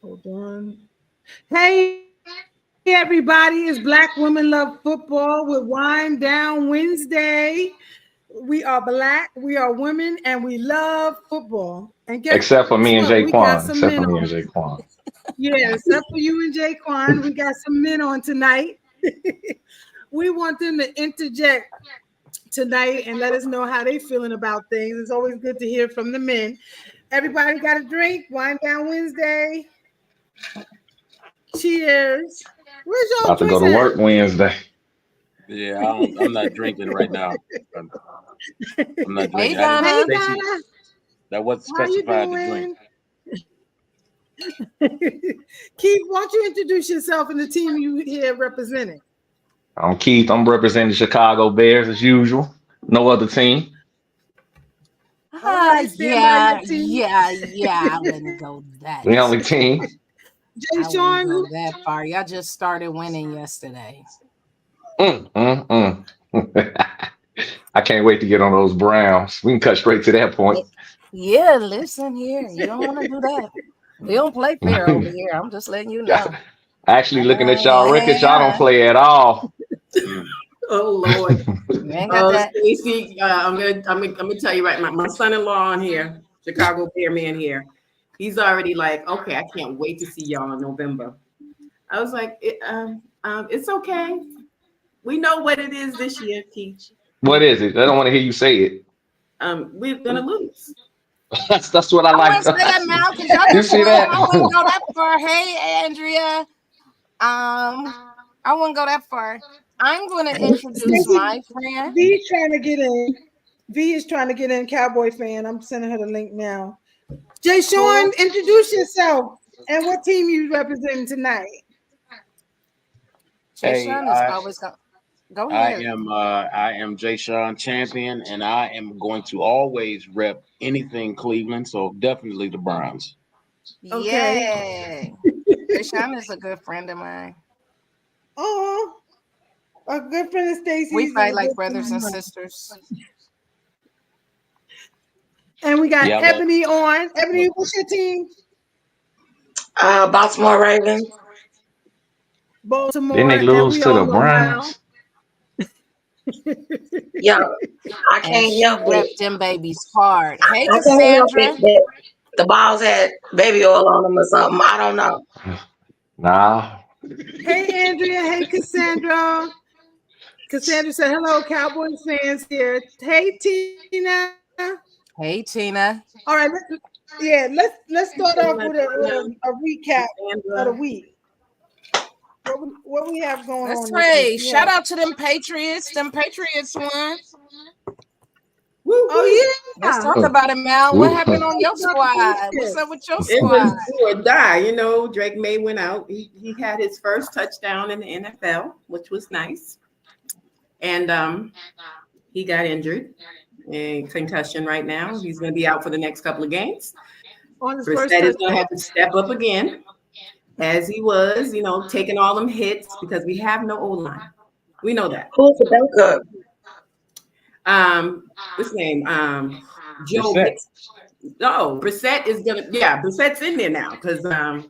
Hold on. Hey, everybody. It's Black Women Love Football with Wind Down Wednesday. We are black, we are women, and we love football. And guess what? Except We for me got and some men Jaquan. on. Except for me and Jaquan. Yeah, except for you and Jaquan. We got some men on tonight. We want them to interject tonight and let us know how they feeling about things. It's always good to hear from the men. Everybody got a drink? Wind Down Wednesday. Cheers. Where's y'all About to go drinks to at? work Wednesday. Yeah, I'm not drinking right now. I'm, I'm not Hey, drinking. I didn't. Donna. Hey Stacy, Donna, that wasn't how you specified to drink. doing? Keith, why don't you introduce yourself and the team you here representing? I'm Keith. I'm representing the Chicago Bears as usual. No other team. All right, stand by your team. Yeah. I wouldn't go that. The only team. Jay I wouldn't Sean, go that far. Y'all just started winning yesterday. I can't wait to get on those Browns. We can cut straight to that point. Yeah, listen here. You don't want to do that. We don't play fair over here. I'm just letting you know. Actually, looking at y'all records, y'all don't Yeah. play at all. Mm. Oh Lord. You ain't got that. Stacy, I'm gonna tell you right. My son-in-law on here, Chicago Bear man here. He's already like, okay, I can't wait to see y'all in November. I was like, it's okay. We know what it is this year, Keith. What is it? I don't want to hear you say it. We're gonna lose. That's what I I like. wouldn't say that now because y'all You just see won. that? I wouldn't go that far. Hey, Andrea. I wouldn't go that far. I'm going to introduce Stacey, my friend. V is trying to get in. V is trying to get in. Cowboy fan. I'm sending her the link now. Jay Sean, introduce yourself and what team you representing tonight. Jay Hey, Sean is always going. Go ahead. I am Jay Sean Champion, and I am going to always rep anything Cleveland. So definitely the Browns. Okay. Yay. Jay Sean is a good friend of mine. Oh, a good friend of We Stacy's is fight a like good brothers friend and of mine. sisters. And we got Yeah, Ebony on. Ebony, what's your team? Baltimore Ravens. Didn't they Baltimore, and lose we to the all know how. Browns? Yeah, I And can't she help it. repped them babies hard. Hey, I can't help it Cassandra. that the balls had baby oil on them or something. I don't know. Nah. Hey, Andrea. Hey, Cassandra. Cassandra said, hello, Cowboys fans here. Hey, Tina. Hey, All Tina. right, let's start off with a recap of the Sandra. week. What we have going Let's on this week? pray. Shout out to them Patriots. Them Patriots won. Woo woo. Oh Let's yeah. talk about it, Mal. What Ooh. happened on your Talk about the squad? What's up Patriots. with your It squad? was do or die. You know, Drake May went out. He had his first touchdown in the NFL, which was nice. And he got injured and concussion right now. He's going to be out for the next couple of games. On his first Brissett is going to touchdown. have to step up again, as he was, taking all them hits because we have no O line. We know that. Who's the backup? What's his name? Joe Brissett. Mix. No, Brissett is gonna. Yeah, Brissett's in there now because yeah,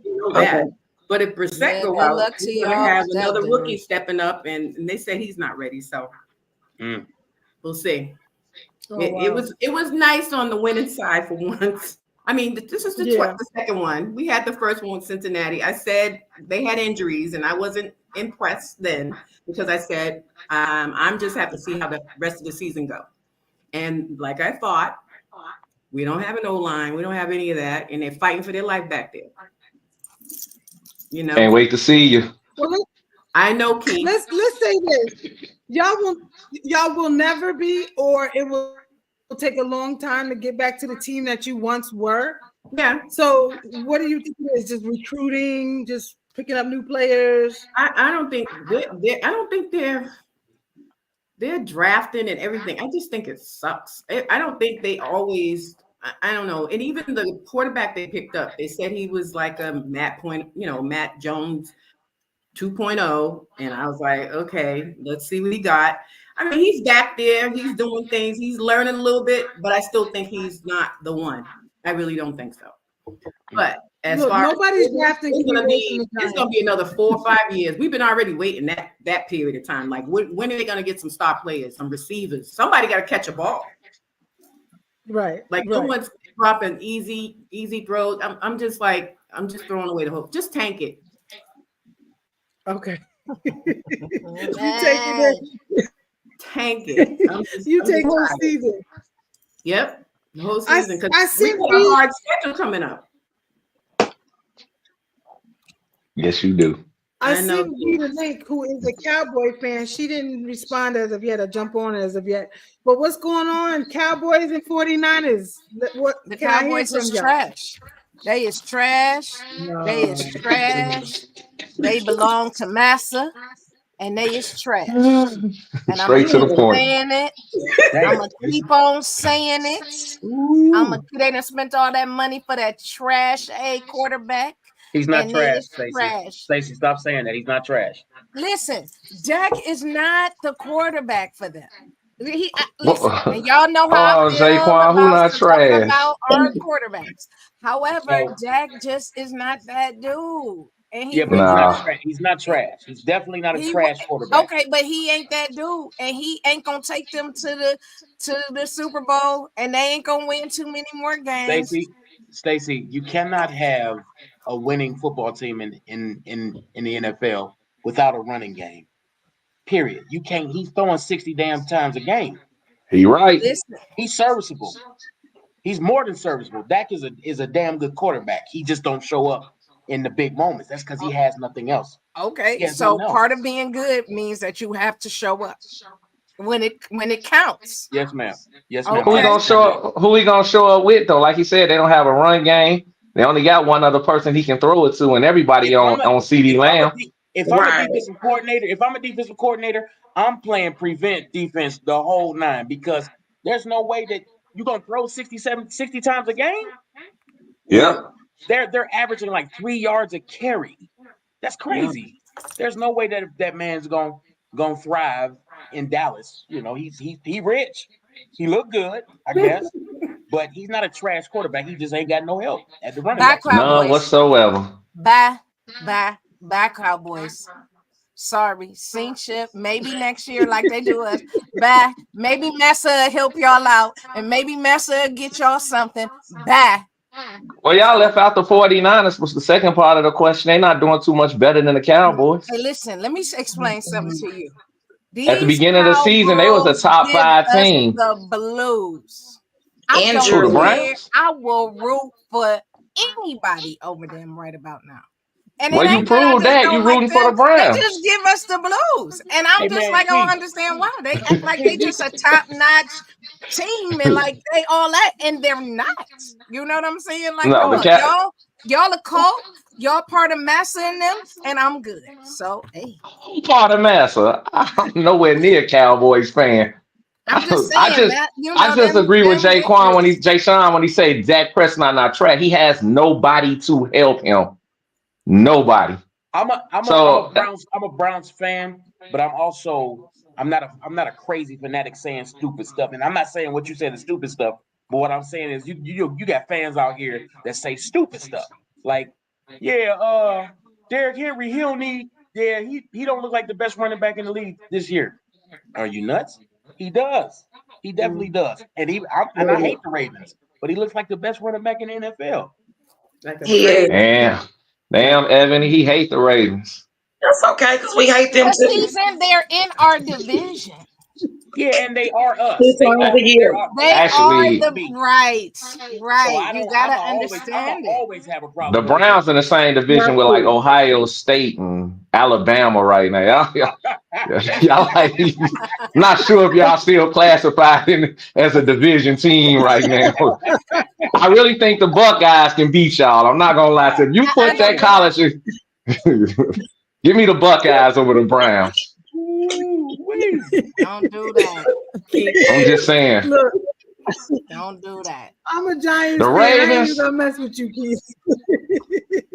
we know Okay. that. But if Brissett Yeah, go good out, luck to we're gonna y'all have with that another rookie dude. stepping up, and they said he's not ready. So Mm. we'll see. Oh It wow. was nice on the winning side for once. I mean, this is Yeah. the second one. We had the first one with Cincinnati. I said they had injuries, and I wasn't impressed then because I said I'm just have to see how the rest of the season go. And like I thought, we don't have an O line, we don't have any of that, and they're fighting for their life back there. You Can't know, wait to see you. Well, I know, Keith. let's say this. Y'all will y'all will never be, or it will take a long time to get back to the team that you once were. Yeah, So what do you think it is? Just recruiting, just picking up new players? I don't think I don't think they're drafting and everything. I just think it sucks. I don't think they always. I don't know. And even the quarterback they picked up, they said he was like a Matt Jones 2.0. And I was like, okay, let's see what he got. I mean, he's back there. He's doing things. He's learning a little bit, but I still think he's not the one. I really don't think so. But As Look, far nobody's as drafting it's gonna QBs from the be, it's Giants. gonna be another 4 or 5 years. We've been already waiting that period of time. Like when are they gonna get some star players, some receivers? Somebody got to catch a ball. Right. Like no one's dropping easy throws. I'm just throwing away the hope. Just tank it. Okay. You take Man. it. Tank it. You I'm take just the whole tired. season. Yep, the whole season because I we sent got a you. hard schedule coming up. Yes, you do. I I know. sent you the link. Who is a Cowboy fan? She didn't respond as of yet or jump on as of yet. But what's going on? Cowboys and 49ers. What The can I hear Cowboys from is y'all? trash. They is trash. They is trash. They belong to Massa, and they is trash. And I'm Straight to gonna the keep point. saying it. Damn. I'm gonna keep on saying it. They done spent all that money for that trash A quarterback. He's not And trash, they is Stacey. trash. Stacey, stop saying that. He's not trash. Listen, Dak is not the quarterback for them. Listen, and y'all know how I feel Jaquan, who about not talking trash? about our quarterbacks. However, So- Dak just is not that dude. And Yeah, he but he's Nah. not trash. He's not trash. He's definitely not a trash quarterback. Okay, but he ain't that dude, and he ain't gonna take them to the Super Bowl, and they ain't gonna win too many more games. Stacey, you cannot have a winning football team in the NFL without a running game. Period. You can't. He's throwing 60 damn times a game. He right. Listen, He's serviceable. He's more than serviceable. Dak is a damn good quarterback. He just don't show up in the big moments. That's because he has nothing else. okay, has so nothing else. part of being good means that you have to show up when it counts. Yes, ma'am. Yes, Okay. ma'am. Who he gonna show up? Who he gonna show up with though? Like he said, they don't have a run game. They only got one other person he can throw it to, and everybody on CD Lamb. If I'm a defensive coordinator, I'm playing prevent defense the whole nine because there's no way that you're gonna throw 60 times a game. Yep. They're averaging like 3 yards a carry. That's crazy. There's no way that man's gonna thrive in Dallas. You know, he rich. He look good, I guess, but he's not a trash quarterback. He just ain't got no help at the running back. None whatsoever. Bye, Cowboys. Sorry, sink ship. Maybe next year, like they do us. Bye. Maybe Massa help y'all out, and maybe Massa get y'all something. Bye. Well, y'all left out the 49ers was the second part of the question. They're not doing too much better than the Cowboys. Hey, listen, let me explain something to you. At the beginning of the season, they was a top 5 team. The blues. I Who, the don't care. Browns? I will root for anybody over them right about now. And Well, it you ain't that I proved just that. don't You like rooting for them. the They Browns. just give us the blues. And I'm Hey, just man, like, I don't Keith. understand why. They act like they just a top-notch team and like they all that, and they're not. You know what I'm saying? Like, No, y'all a cult, y'all part of Massa and them, and I'm good. So, hey. I'm part of Massa. I'm nowhere near Cowboys fan. I'm just I saying just that, you I know, just them agree with Jay Quan groups. Jay Sean when he say Dak Prescott not track. He has nobody to help him. Nobody. I'm a Browns fan, but I'm not a crazy fanatic saying stupid stuff. And I'm not saying what you said is stupid stuff, but what I'm saying is you got fans out here that say stupid stuff. Like, Derrick Henry, he don't look like the best running back in the league this year. Are you nuts? He does. He definitely does. And I hate the Ravens, but he looks like the best running back in the NFL. He is. Damn, Evan, he hates the Ravens. That's okay, because we hate them Because too. he's in there in our division. Yeah, and they are us. 2 times a year. They Actually, are the right. So You gotta understand it. always have a the problem. Browns in the same division with like Ohio State and Alabama right now. Y'all like, not sure if y'all still classified as a division team right now. I really think the Buckeyes can beat y'all. I'm not gonna lie to you. If you put that college, give me the Buckeyes over the Browns. Don't do that. I'm just saying. Look, Don't do that. I'm a Giants The fan. I ain't Ravens. even gonna mess with you, Keith.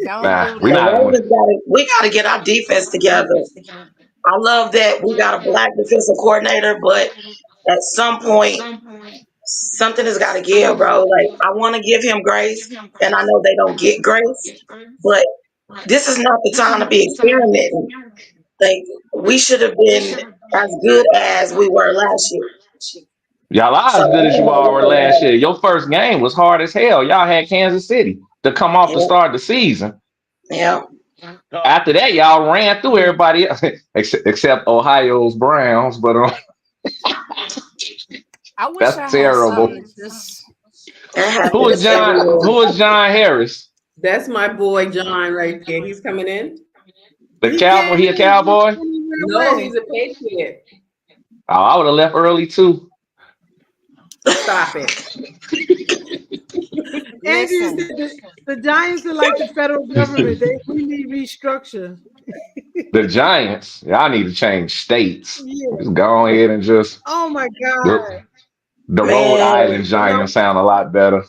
Don't Nah, do we that. not. We got to get our defense together. I love that we got a black defensive coordinator, but at some point, something has got to give, bro. Like, I want to give him grace, and I know they don't get grace, but this is not the time to be experimenting. Like, we should have been as good as we were last year. Y'all are So as I good as don't you know all what's were going last year. on. Your first game was hard as hell. Y'all had Kansas City to come off the Yeah, start of the season. yeah. After that, y'all ran through everybody else, except Ohio's Browns. But I wish I that's had something terrible. to just. It Who is happens every John? year. Who is John Harris? That's my boy John right there. He's coming in. The He cowboy. came He a in cowboy? and he went No, away. he's a Patriot. Oh, I would have left early too. Stop it. Andrew Listen, said the Giants are like the federal government. We need restructure. The Giants. Y'all need to change states. Yeah. Just go ahead and just Oh my God. the, the Rhode Man, Island Yo, Giants sound a lot better.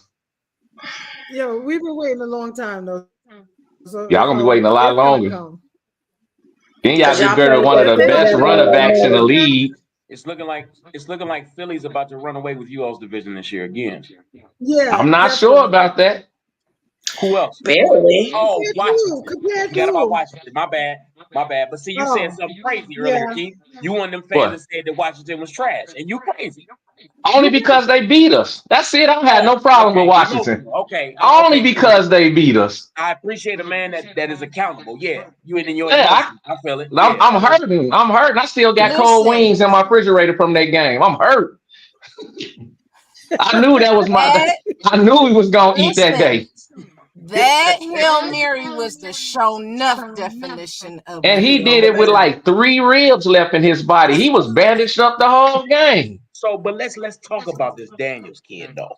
yo, we've been waiting a long time though. Y'all gonna be So waiting a lot it's gonna longer. come. Then y'all because get y'all better played one of that the They best don't quarterback play running all backs in the night. league. It's looking like Philly's about to run away with you all's division this year again. Yeah, I'm not sure definitely. about that. Who else? Barely. Oh, Compared to who? Washington. Compared to Forgot about who? Washington. My bad. My bad. But see, you said Oh, something crazy earlier, yeah. Keith. You one of them fans that What? said that Washington was trash, and you crazy. Only because they beat us. That's it. I don't have Oh, no problem with okay, Washington. emotional. Okay, Only okay, cool. because they beat us. I appreciate a man that is accountable. Yeah, you and in your Yeah, emotions. I feel it. I'm, Yeah, I'm hurting. I'm hurting. I still got cold listen. wings in my refrigerator from that game. I'm hurt. I knew that was my. That I knew he was gonna eat that listen. day, That Hail Mary was the show enough definition of a and he Hail did it with Mary. like 3 ribs left in his body. He was bandaged up the whole game. So, but let's talk about this Daniels kid though.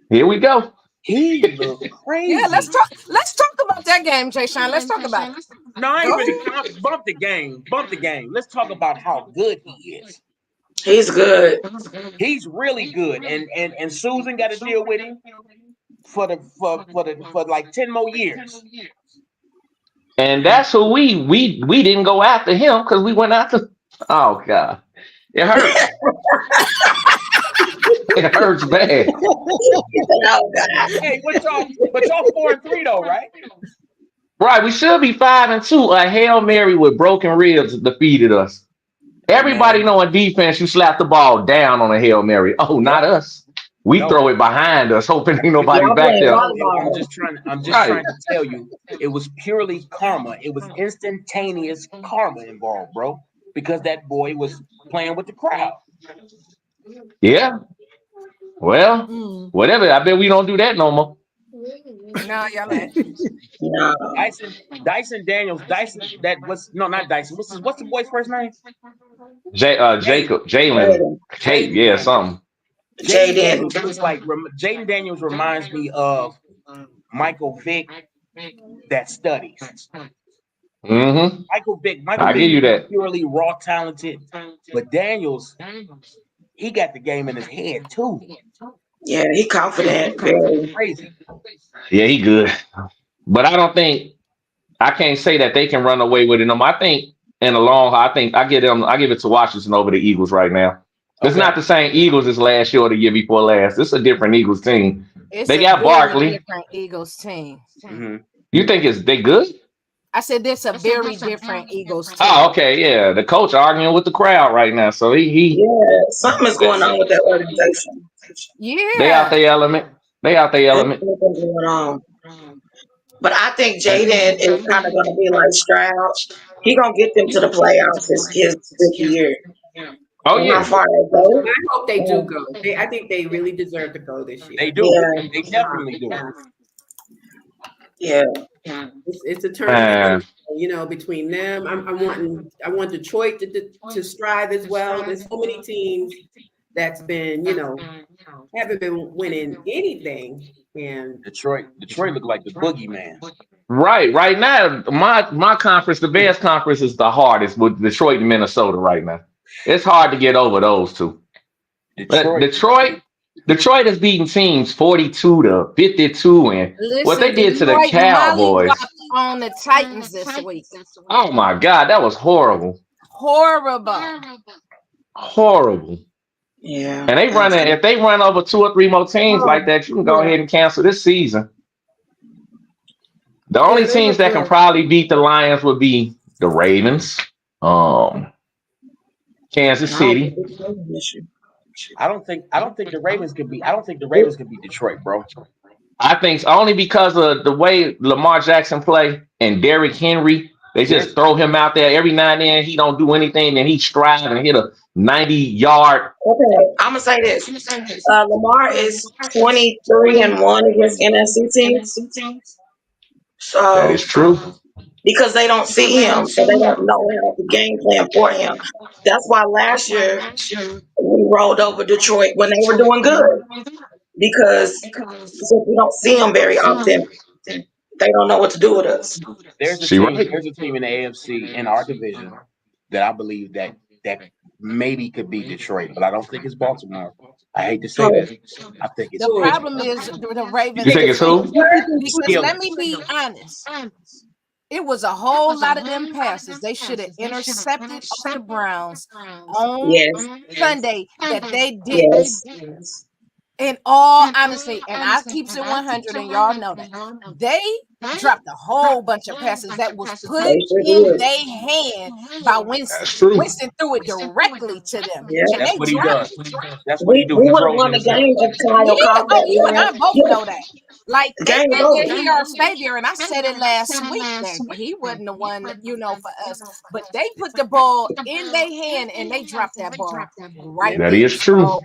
Here we go. He looked Yeah, let's crazy. talk. Let's talk about that game, Jay Sean. Let's talk about it. No, I ain't Go really ahead. bump the game. Bump the game. Let's talk about how good he is. He's good. He's really good, and Susan got to deal with him for like 10 more years. And that's who we didn't go after him because we went after. Oh God, it hurts. It hurts bad. Oh God. Hey, but y'all 4-3 though, right? Right, we should be 5-2. A Hail Mary with broken ribs defeated us. Hey Everybody man, know in defense you slap the ball down on a Hail Mary. Oh, yep, not us. We no. throw it behind us, hoping ain't You, nobody Y'all back playing there. no, volleyball. I'm just Right. trying to tell you, it was purely karma. It was instantaneous karma involved, bro. Because that boy was playing with the crowd. Yeah. Well, Mm. whatever. I bet we don't do that no more. No, y'all ain't. No. Dyson Daniels, Dyson. That was no, not Dyson. What's the boy's first name? Jaden. Jacob, Jalen, Jaden. Kate, Jaden yeah, Daniels. something. Jaden Jaden. Daniels looks like Jaden Daniels reminds me of Michael Vick that studies. Mm-hmm. Michael I Vick give is you that. purely raw talented, but Daniels, he got the game in his head too. Yeah, he confident. Very. Crazy. Yeah, he good. But I don't think I can't say that they can run away with it. I think in the long haul, I think I give it to Washington over the Eagles right now. It's Okay. not the same Eagles as last year or the year before last. It's a different Eagles team. It's They a got very Barkley. different Eagles team. Hmm. You think they good? I said it's a very different Eagles Oh, team. okay, yeah. The coach arguing with the crowd right now, so he Yeah, something is going on with that organization. they out Yeah. their element. They out their There's element. something going on. But I think Jaden is kind of going to be like Stroud. He going to get them to the playoffs his fifth year. Oh And how yeah, far they go? I hope they do Yeah. go. I think they really deserve to go this They year. do. Yeah. They definitely do. Yeah. It's a tournament, man. between them. I want Detroit to strive as well. There's so many teams that's been, haven't been winning anything. And Detroit looked like the boogeyman. Right now, my conference, the Bears conference, is the hardest with Detroit and Minnesota right now. It's hard to get over those two. But Detroit. Detroit has beaten teams 42-52, and what Listen, they did to the Detroit mollywopped Cowboys. on the Titans this week. Oh my God, that was horrible. Horrible. Horrible. Yeah. And they running. If they run over 2 or 3 more teams like that, you can go ahead and cancel this season. The only Yeah, they teams look that can good. probably beat the Lions would be the Ravens, Kansas And I don't City. think it's an issue. I don't think the Ravens could be. I don't think the Ravens could beat Detroit, bro. I think only because of the way Lamar Jackson play and Derrick Henry. They just Yes. throw him out there every now and then. He don't do anything, and he strive and hit a 90-yard. Okay, I'm gonna say this. Lamar is 23-1 against NFC teams. That So is true. because they don't see him, so they don't know how to game plan for him. That's why last year we rolled over Detroit when they were doing good because since we don't see him very often, they don't know what to do with us. There's a She team. right. There's a team in the AFC in our division that I believe that maybe could beat Detroit, but I don't think it's Baltimore. I hate to say that. I think it's The Pittsburgh. problem is the You Ravens think it's who? because let Steelers. me be honest. It was a whole lot of them passes they should have intercepted off the Browns on Yes, Sunday that they didn't. yes, In all honesty, and I keeps it 100, and y'all know that they dropped a whole bunch of passes that was put they sure in did. their hand by Winston. That's true. Winston threw it directly to them, Yeah. and That's they what he dropped does. it. That's what he do. We He would have throws won the himself. game if Kyle Yeah, caught oh, you that and I last both hit. know that. Like The they game was think that over. he our savior, and I said it last week that he wasn't the one, for us. But they put the ball in their hand and they dropped that ball right That there. is true. So,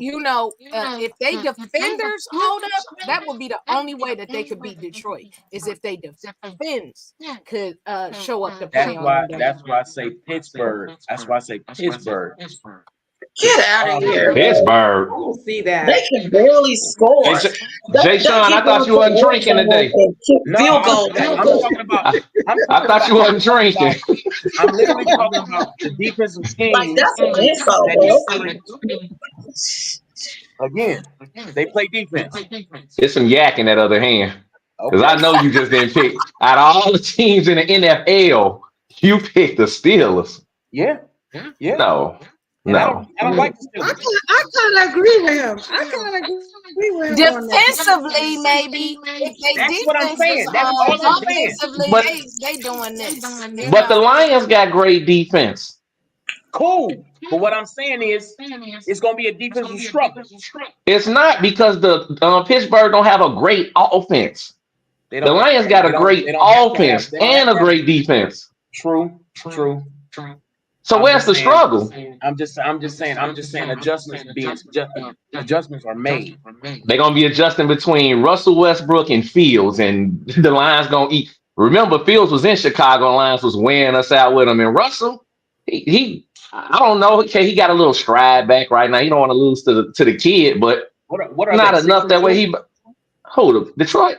if they defenders hold up, that would be the only way that they could beat Detroit is if they defense could show up to play on them. That's why I say Pittsburgh. That's why I say Pittsburgh. Get out of here, bro. Pittsburgh. I don't see They that. can barely Hey, score. Jay They Sean, keep I thought going you to the wasn't red drinking zone today. and kick No, field goals I'm out there. talking about. I'm I talking thought about. you wasn't drinking. I'm literally talking about the defensive Like schemes that's an insult, that bro. Detroit. Again, they play defense. It's some yak in that other hand. Because Okay. I know you just didn't pick. Out of all the teams in the NFL, you picked the Steelers. Yeah. Yeah. No. And I No. don't like the I Steelers. kind of agree with him. I kind of agree with him on that. Defensively, maybe if they That's what I'm defense saying. is That's on, all I'm saying. offensively But they doing this. but the Lions got great defense. Cool. But what I'm saying is, it's going to be a defensive struggle. It's not because the Pittsburgh don't have a great offense. They The don't. Lions got They a don't. great They don't have to have. offense They don't have and a to have. great defense. True. True. So I'm where's just the saying. struggle? I'm just saying. Adjustments are made. They're gonna be adjusting between Russell Westbrook and Fields, and the Lions gonna eat. Remember, Fields was in Chicago, and Lions was wearing us out with him. And Russell, he I don't know. Okay, he got a little stride back right now. You don't want to lose to the kid, but What are not they? 6 enough and that way. 2? He hold up Detroit.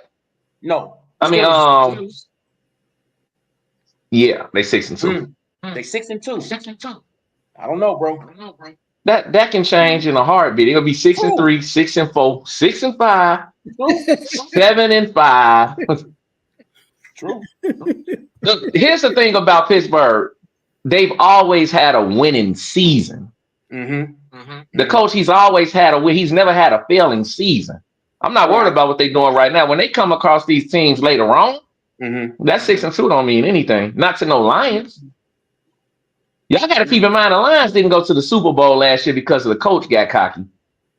No. I mean, Steelers. yeah, they 6-2. They 6 and 2. I don't know, bro. That can change in a heartbeat. It'll be 6-3, True. 6-4, 6-5, True. 7-5. True. Look, here's the thing about Pittsburgh. They've always had a winning season. The coach, he's always had a win. He's never had a failing season. I'm not worried about what they're doing right now. When they come across these teams later on, that 6-2 don't mean anything. Not to no Lions. Y'all got to keep in mind the Lions didn't go to the Super Bowl last year because of the coach got cocky.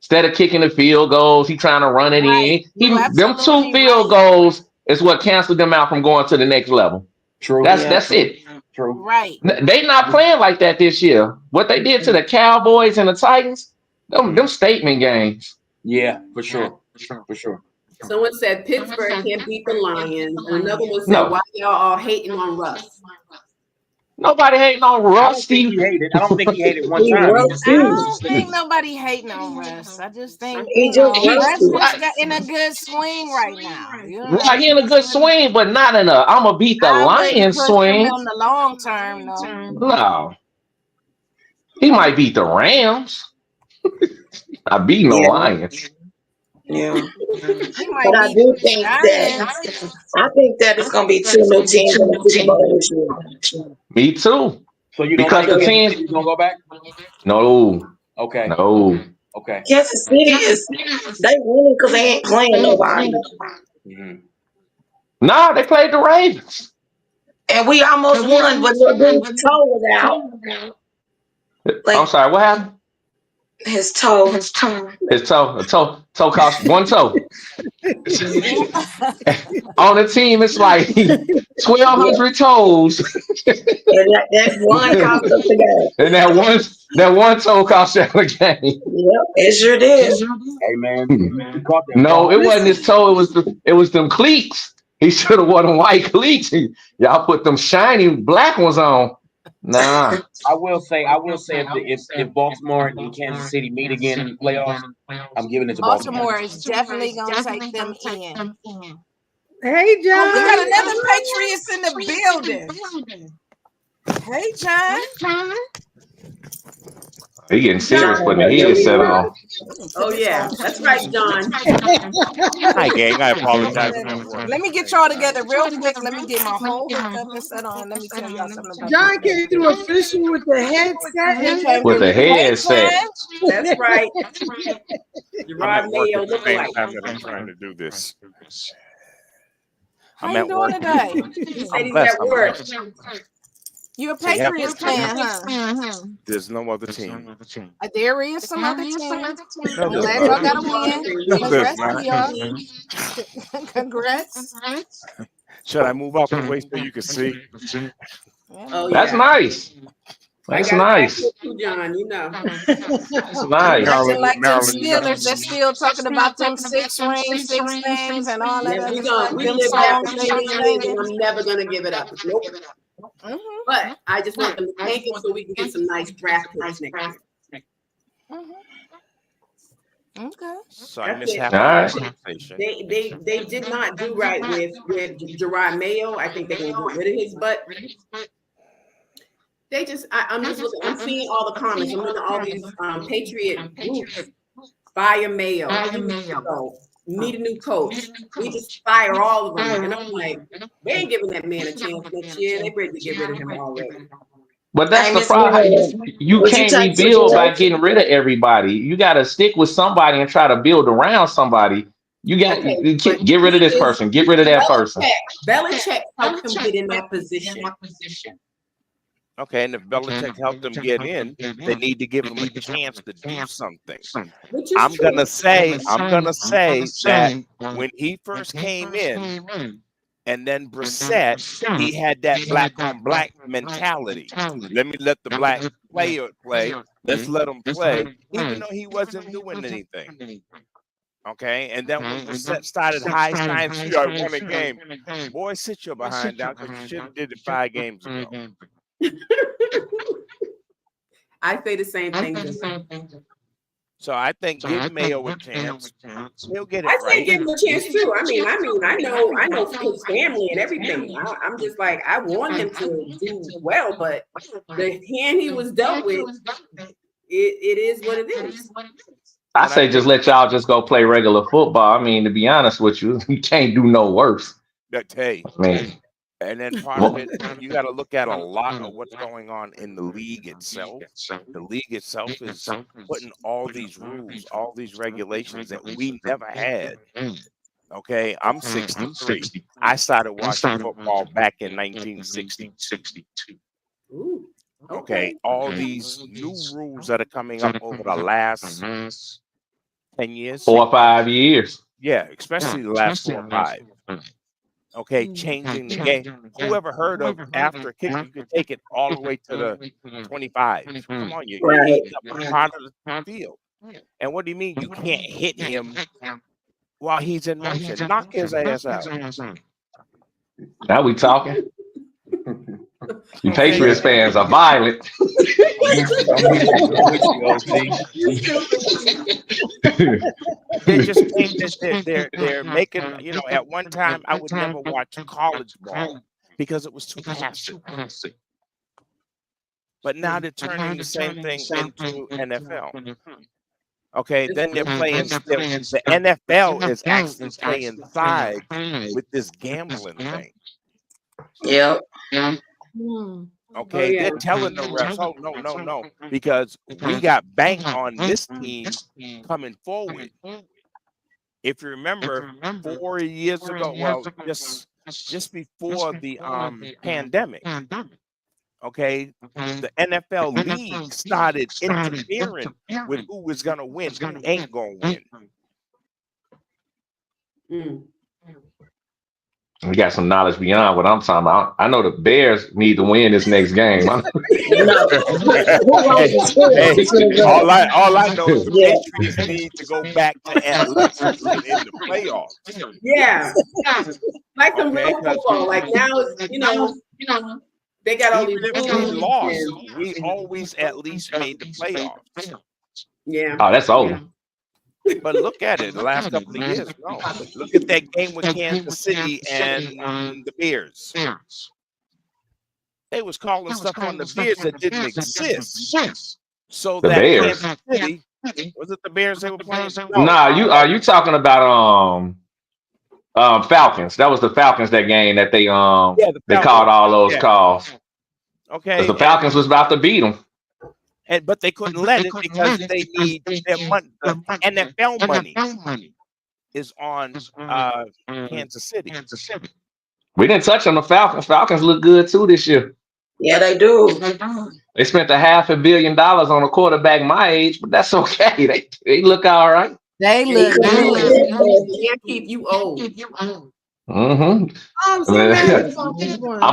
Instead of kicking the field goals, he trying to run it in. Them 2 field goals is what canceled them out from going to the next level. True. That's it. True. Right. They not playing like that this year. What they did to the Cowboys and the Titans, them statement games. Yeah, for sure. For sure. Someone said Pittsburgh can't beat the Lions. And another one said, No. why y'all all hating on Russ? Nobody hating on Rusty. I don't think he hated one He time. He rusty. just I said don't think nobody hating on Russ. I just think He just Russ rusty. is in a good swing right now. Right, he in a good swing, but not in a I'm gonna beat the I wouldn't Lions push him swing. on the long term though. No. He might beat the Rams. I beat the Yeah. Lions. Yeah. He might But I beat do the think that Giants. it's gonna be 2 new teams in the Super Bowl this year. Me too. So you don't Because think the Kansas teams City's gonna go back? no, Okay. No. Okay. Kansas City is they winning because they ain't playing nobody, Mhm. No, they played the Ravens. and we almost won, but little dude's toe was out. I'm Like sorry, what happened? his toe. His toe cost one toe. On the team, it's like Yeah, 1,200 toes. and that one cost us the game. And that one toe cost you the game. Yep, it sure did. Hey man, you caught that No, it ball. wasn't his toe. It was them cleats. He should have worn them white cleats. Y'all put them shiny black ones on. Nah. I will say if Baltimore and Kansas City meet again in the playoffs, I'm giving it to Baltimore. Baltimore is definitely gonna take them in. Hey, Oh, we got John. another Patriots in the building. Hey, John. He getting serious John, putting the Here we headset go. on. Oh yeah, that's right, John. Hi, gang. I apologize. I'm at work. Let me get y'all together real quick. Let me get my whole hookup and set on. Let me tell y'all something about John came through official with the headset. He And came With the through. Hey, headset. John. That's right. I'm Gerard at work Mayo at the same lookalike. time that I'm trying to do this. How I'm you at doing work. today? He said I'm he's blessed. at I'm work. blessed. You a So, yep. Patriots fan, huh? There's no other team. There is some other teams. No, I'm there's glad not. y'all got a win. No, there's Congrats not. to y'all. Congrats. Should I move out the way so you can see? Oh That's yeah, nice. I That's got it back nice. too, John. You know. That's You nice. acting Maryland, like them Maryland, you got Steelers. They're still talking about them 6 rings, 6 games, and all that Yeah, other stuff. we Them lived that songs for they 20 be years, and singing. I'm never gonna give it up. Nope. Mhm, But I just want them to tank it so we can get some nice draft picks next year. mhm. Okay. So I That's missed it. half All of right. the conversation. They did not do right with Gerard Mayo. I think they're gonna get rid of his butt. They just I'm just looking. I'm seeing all the comments. I'm in all these Patriot groups. Fire Mayo. He needs to go. Need a new coach. We just fire all of them. And I'm like, they ain't giving that man a chance next year. They ready to get rid of him already. But Hey, that's the Miss problem. Maryland, You would you can't take rebuild by situation? getting rid of everybody. You got to stick with somebody and try to build around somebody. Okay, You but can't get rid of this person. Get rid of that person. Belichick helped him get in that position. Okay, and if Belichick helped them get in, they need to give him a chance to do something. Which is I'm true. gonna say that when he first came in, and then Brissett, he had that black on black mentality. Let me let the black player play. Let's let him play, even though he wasn't doing anything. Okay, and then when Brissett started high signs, I won a game. Boy, sit your behind down because you should have did it 5 games ago. I say the same thing. So I think give Mayo a chance. He'll get it I say right. give him a chance too. I know his family and everything. I'm just like, I want him to do well, but the hand he was dealt with, it is what it is. I And I say just think let y'all just go play regular football. I mean, to be honest with you, you can't do no worse. that, hey, I mean, and then part of it, you got to look at a lot of what's going on in the league itself. The league itself is putting all these rules, all these regulations that we never had. Okay, I'm 63. I started watching football back in 1960. Ooh, Okay, all these new rules that are coming up over the last 10 years. 4 or 5 years. Yeah, especially the last 4 or 5. Okay, changing the game. Whoever heard of after a kick, you could take it all the way to the 25. Come on, you're Right. eating up a part of the field. And what do you mean you can't hit him while he's in motion? Knock his ass out. Now we talking. You Okay, Patriots fans are violent. I'm with you, OG. they just changed it. They're making, at one time I would never watch college ball because it was too passive. But now they're turning the same thing into NFL. Okay, then they're playing. The NFL is actually playing sides with this gambling thing. Yep. Hmm. Okay, yeah. they're telling the refs, oh no, because we got bank on this team coming forward. If you remember, 4 years ago, well, just before the pandemic, okay, the NFL league started interfering with who is gonna win, who ain't gonna win. Mm. We got some knowledge beyond what I'm talking about. I know the Bears need to win this next game. No, who wrote Hey, the script? hey, all I know is the Yeah. Patriots need to go back to at least in the playoffs. Yeah, like some Okay, real because football. Like now, they got all even these if we rules. lost, And, we always at least made the playoffs. yeah. Oh, that's over. But look at it, the last couple of years, no. Look at that game with Kansas City and the Bears. They was calling stuff on the Bears that didn't exist. So The that Bears. Kansas City, was it the Bears they were playing? No, Nah, you talking about Falcons? That was the Falcons that game that they yeah, the they Falcons. called all those Yeah. calls. Okay, Because the Falcons was about to beat them. but they couldn't let it because they need their money. The NFL money is on Kansas City. We didn't touch on the Falcons. Falcons look good too this year. Yeah, they do. They spent $500 million on a quarterback my age, but that's okay. They look all right. They He look couldn't do good. that. Can't keep you old. Mm-hmm. I'm so mad at Falcons won. How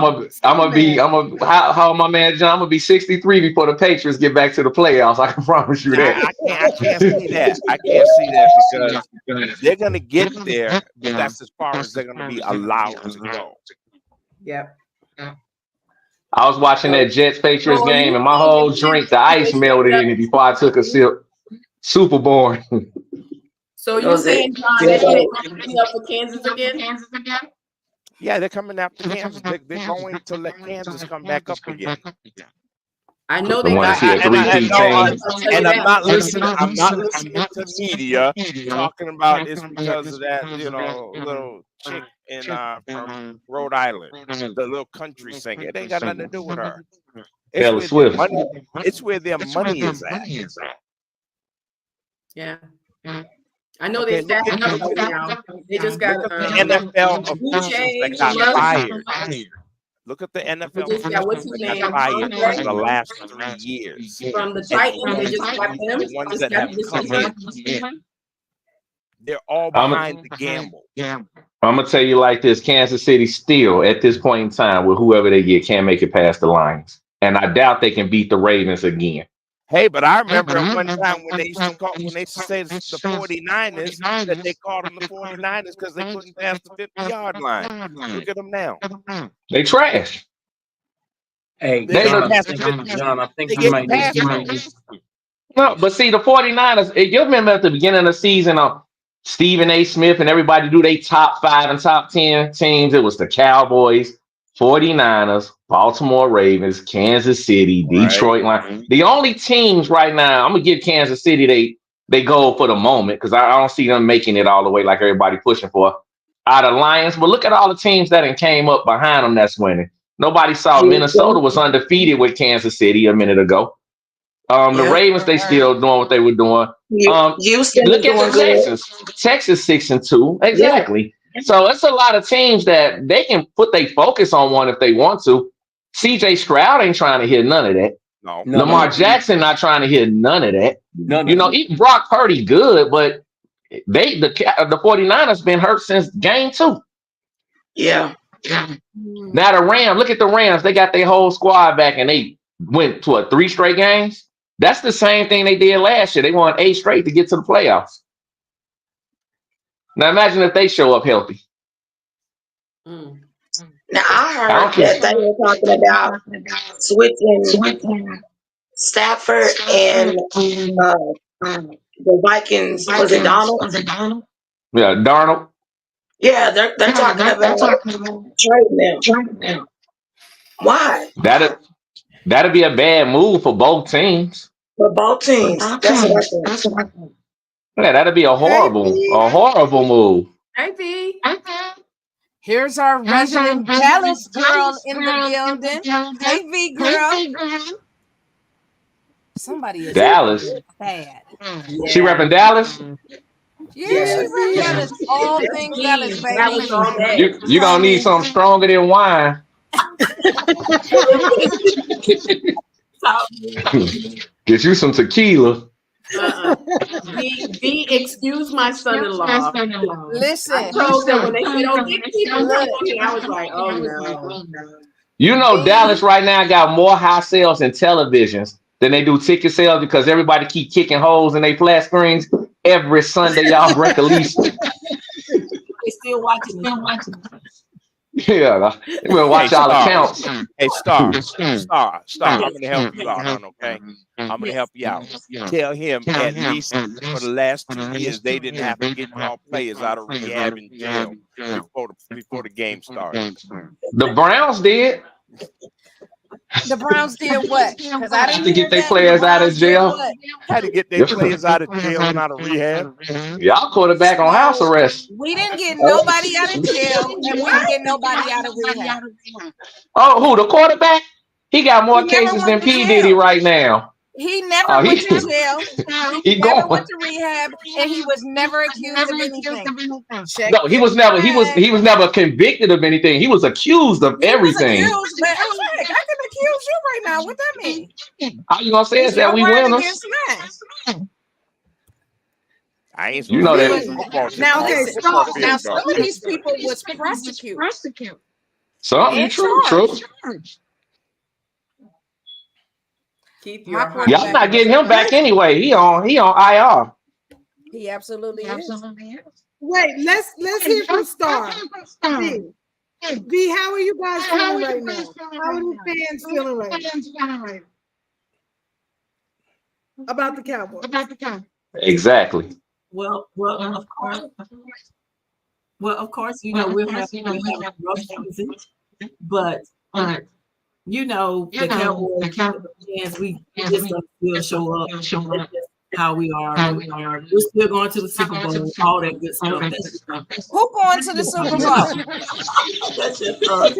my man John? I'm gonna be 63 before the Patriots get back to the playoffs. I can promise you that. I can't see that. I can't see that because they're gonna get there, but that's as far as they're gonna be allowed to go. Yep. I was watching that Jets Patriots So game you and my think whole that drink, the ice they melted picked in it before I took a sip. Super boring. So you Was it? saying, John, they're coming up for Kansas again? Yeah, they're coming after Kansas. They're going to let Kansas come back up again. I know They they want to got. see a three-peat No, team. I'll tell you and I'm that. not listening. I'm not listening to media talking about it's because of that, little chick in from Rhode Island, the little country singer. It ain't got nothing to do with her. It's Taylor where their Swift. money. It's where their money is at. Yeah. I know Okay, they're staffing up right now. They just got look at the NFL officials that got fired. Look at the NFL They just got what's officials his that name? got fired Andre over the last 3 years. from the And Titans. They just got him. the ones Just that got have this come season. in, they're all I'm behind the gamble. gonna tell you like this: Kansas City still, at this point in time, with whoever they get, can't make it past the Lions, and I doubt they can beat the Ravens again. Hey, but I remember at one time when they used to say the 49ers that they called them the 49ers because they couldn't pass the 50-yard line. Look at them now. They trash. Hey, They John, get past the 50. I think They you get might need past them. No, but see, the 49ers, you remember at the beginning of the season, Stephen A. Smith and everybody do they top 5 and top 10 teams. It was the Cowboys, 49ers, Baltimore Ravens, Kansas City, Right. Detroit Lions. The only teams right now, I'm going to give Kansas City, they go for the moment because I don't see them making it all the way like everybody pushing for out of Lions. But look at all the teams that came up behind them that's winning. Nobody saw Minnesota was undefeated with Kansas City a minute ago. The Ravens, they still doing what they were doing. Houston Look at doing the good. Texas 6-2. Exactly. So it's a lot of teams that they can put their focus on one if they want to. CJ Stroud ain't trying to hear none of that. No. Lamar Jackson not trying to hear none of that. Even Brock Purdy good, but the 49ers been hurt since game 2. Yeah. Now the Rams, look at the Rams. They got their whole squad back and they went to 3 straight games. That's the same thing they did last year. They won 8 straight to get to the playoffs. Now imagine if they show up healthy. Now I heard that they were talking about switching Stafford and the Vikings. Was it Donald? Yeah, Darnold. Yeah, they're talking about trading them. Why? That'd be a bad move for both teams. For both teams. That's what I think. Yeah, that'd be a horrible move. Hey, V. Here's our resident Dallas girl in the building. Hey, V girl. Somebody is Dallas. bad. She repping Dallas. Yeah, she repping Dallas. All things Dallas, baby. Dallas all day. You gonna need something stronger than wine. Get you some tequila. Excuse my son-in-law. Listen, I told them when they said, "Oh, get people talking," I was like, "Oh no." You know, Dallas right now got more high sales in televisions than they do ticket sales because everybody keep kicking holes in their flat screens. Every Sunday, y'all break at least. They still watching this. Yeah, you better watch y'all accounts. Hey, Star, I'm gonna help you out, hon, okay? I'm gonna help you out. Tell him at least for the last 2 years they didn't have to get y'all players out of rehab and jail before the game started. The Browns did. the Browns did what? Because I didn't To get hear their that. players out of jail. Had to get their players out of jail and out of rehab. Y'all quarterback on house arrest. We didn't get nobody out of jail, and we didn't get nobody out of rehab. Oh, who, the quarterback? He got more He never cases went than to P. jail. Diddy right now. He never Oh, went to jail. He Never going. went to rehab, and he was never accused of anything. Check No, he was never. He was never convicted of anything. He was accused of everything. He was accused, but I can accuse you right now. What that mean? How you gonna say is It's that your we word winners? against mine. I ain't You know that. Now, Okay, listen, stop. now some of these people was prosecuted. Something And true. charged. Keith, My you're Y'all not getting him back anyway. He on IR. He absolutely is. Wait, let's hear from Star. V, how are you guys feeling right now? How are the fans feeling right now about the Cowboys? Exactly. Well, of course, you know we're having a rough season, but you know the Cowboys fans, we just don't still show up. That's just how we are. We're still going to the Super Bowl, all that good stuff. Who going to the Super Bowl? That's just us.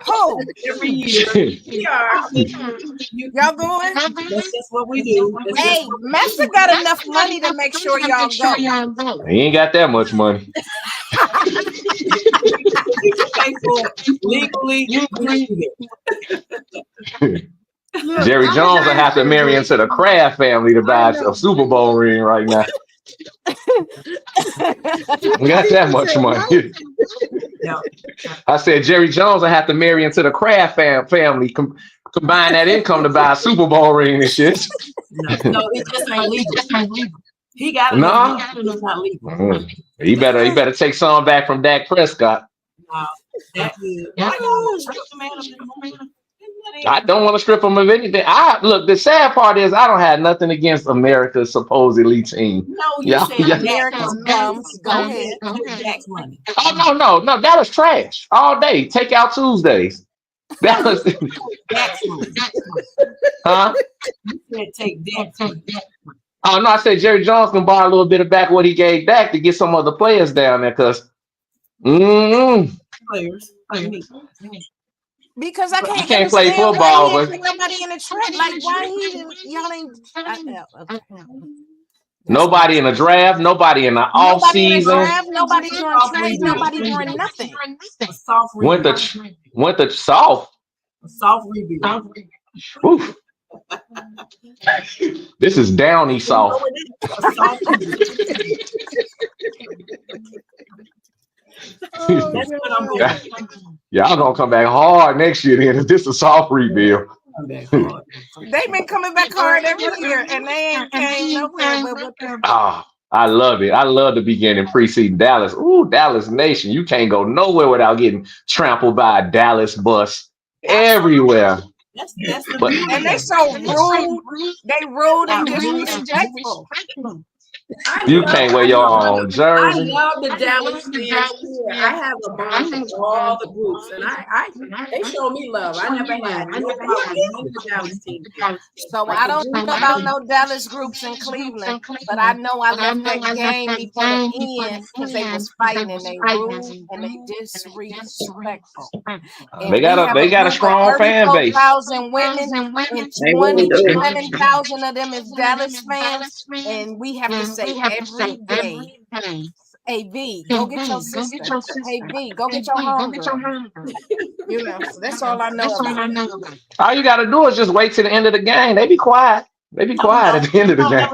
Who? Every year we are. Y'all going? That's just what we do. Hey, Master got enough money to make sure y'all go. He ain't got that much money. Pay for it legally. Look, Jerry Jones will have to marry into the Kraft family to buy a Super Bowl ring right now. We got that much money. I said Jerry Jones will have to marry into the Kraft family. Combine that income to buy a Super Bowl ring and shit. No, it just ain't legal. He got it. No, it's not legal. He better take some back from Dak Prescott. That is. I don't want to strip him of anything. Look, the sad part is I don't have nothing against America's supposed elite team. No, you said America's mums. Go ahead. Money. Oh no, that was trash all day. Take out Tuesdays. That was huh? You said take that. Oh no, I said Jerry Jones can borrow a little bit of back what he gave back to get some other players down there because players. Because I can't play football, why but he ain't put nobody in the trap. Like why y'all ain't nobody in the draft, nobody in the off season. Nobody during trade, nobody during nothing. Went to soft. Soft rebuild. Oof. This is Downy soft. Y'all gonna come back hard next year then if this is a soft rebuild. They've been coming back hard every year and they ain't came nowhere but with the I love it. I love the beginning preseason Dallas. Ooh, Dallas Nation. You can't go nowhere without getting trampled by a Dallas bus everywhere. And they so rude. They rude and disrespectful. You can't wear your own I jersey. love the Dallas fans here. I have a bond with all the groups, and they show me love. I never had no problem with any of the Dallas teams here. So Like I the don't group, know about no Dallas groups in Cleveland, but I know I left that game before the end because they was fighting and they rude and they disrespectful. And we have a They got a group of strong fan base. 34,000 women, and They really do. 27,000 of them is Dallas fans, and we have to say every day, "Hey V, go get your sister. Hey V, go get your homegirl." You know, so that's all I know about it. All you gotta do is just wait till the end of the game. They be quiet. They be quiet at the end of the game.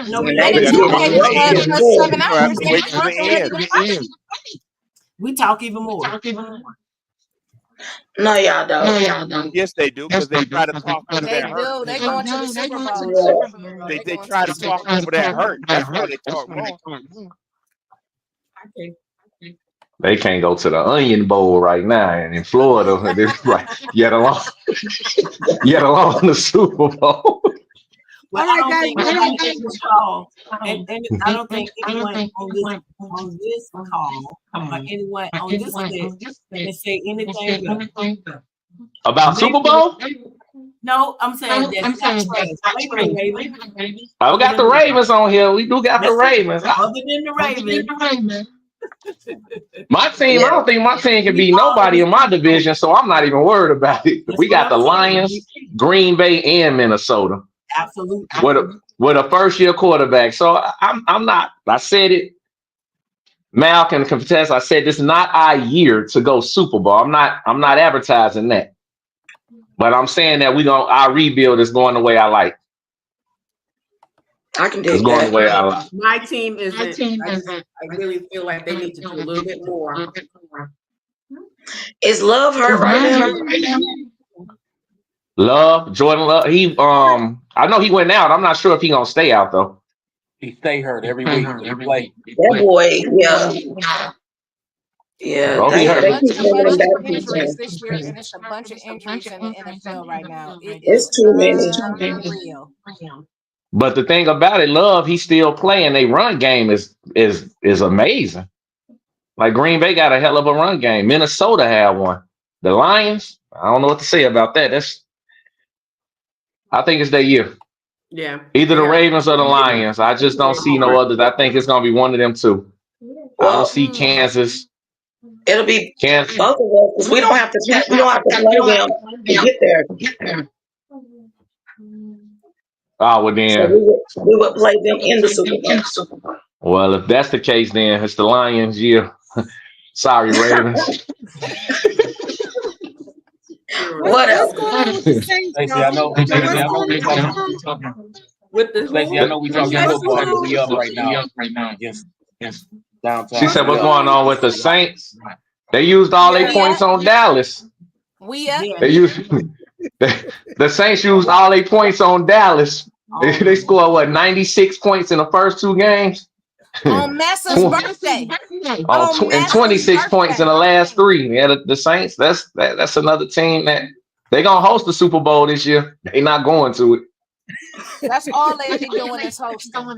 no, we And don't. they They be be You getting talking gotta wait till roasted the for end. too. 7 You have hours. to They wait be till the talking end. even further. We talk even more. No, y'all don't. Yes, they do, because they try to talk over They that hurt. do. They going to the Super Bowl. Yeah. They They going to try the to Super talk Bowl. over that hurt. That's why they talk more. Okay. They can't go to the Onion Bowl right now, and in Florida, they're right, yet alone the Super Bowl. Well, All I right, don't guys. think anyone on this call, and I don't think anyone on this call or anyone on this list can say anything good. About Super Bowl? No, I'm saying that's not trash. Blame the Ravens. We got the Ravens on here. We do got the That's it. Ravens. Other than the Ravens, My team, I Yeah. don't think my team can we beat all nobody in my division, so I'm not even worried about it. That's We what got the I'm saying. Lions, Green Bay, and Minnesota Absolutely. with a first year quarterback. So I'm not. I said it. Mal can contest. I said this is not our year to go Super Bowl. I'm not advertising that, but I'm saying that our rebuild is going the way I like. I can It's dig going the that. way I like. My team isn't. I really feel like they need to do a little bit more. Is Love hurt right now? Jordan Love. I know he went out. I'm not sure if he gonna stay out though. He stay hurt every week. He play. That boy, yeah. Yeah, Oh, he It's a hurt. they bunch keep a bringing bunch him of back injuries sometimes. this year, and it's a bunch of injuries in the NFL right now. It It's is too many. unreal. But the thing about it, Love, he's still playing. They run game is amazing. Like Green Bay got a hell of a run game. Minnesota had one. The Lions, I don't know what to say about that. I think it's their year. Yeah. Either the Yeah. Ravens or the Lions. I just don't see no others. I think it's gonna be one of them two. I don't Well, see Kansas. it'll be Kansas. both of us because we don't have to play them to get there. Oh well So then. we would play them in the Super Bowl. Well, if that's the case, then it's the Lions year. Sorry, Ravens. Whatever. What's going on with the Saints, Stacey, y'all? I know. What's Stacey, I know going we on? talking. With the Stacey, I know we talking What's football, going but on? we up right now against downtown. She said, We "What's up. going on with the Saints? They used all their We points up. on Dallas. We up. They used the Saints used all their points on Dallas. They scored what 96 points in the first two games, On Massa's birthday. and 26 points in the last three. Yeah, the Saints. That's another team that they gonna host the Super Bowl this year. They not going to it. That's all they doing is hosting.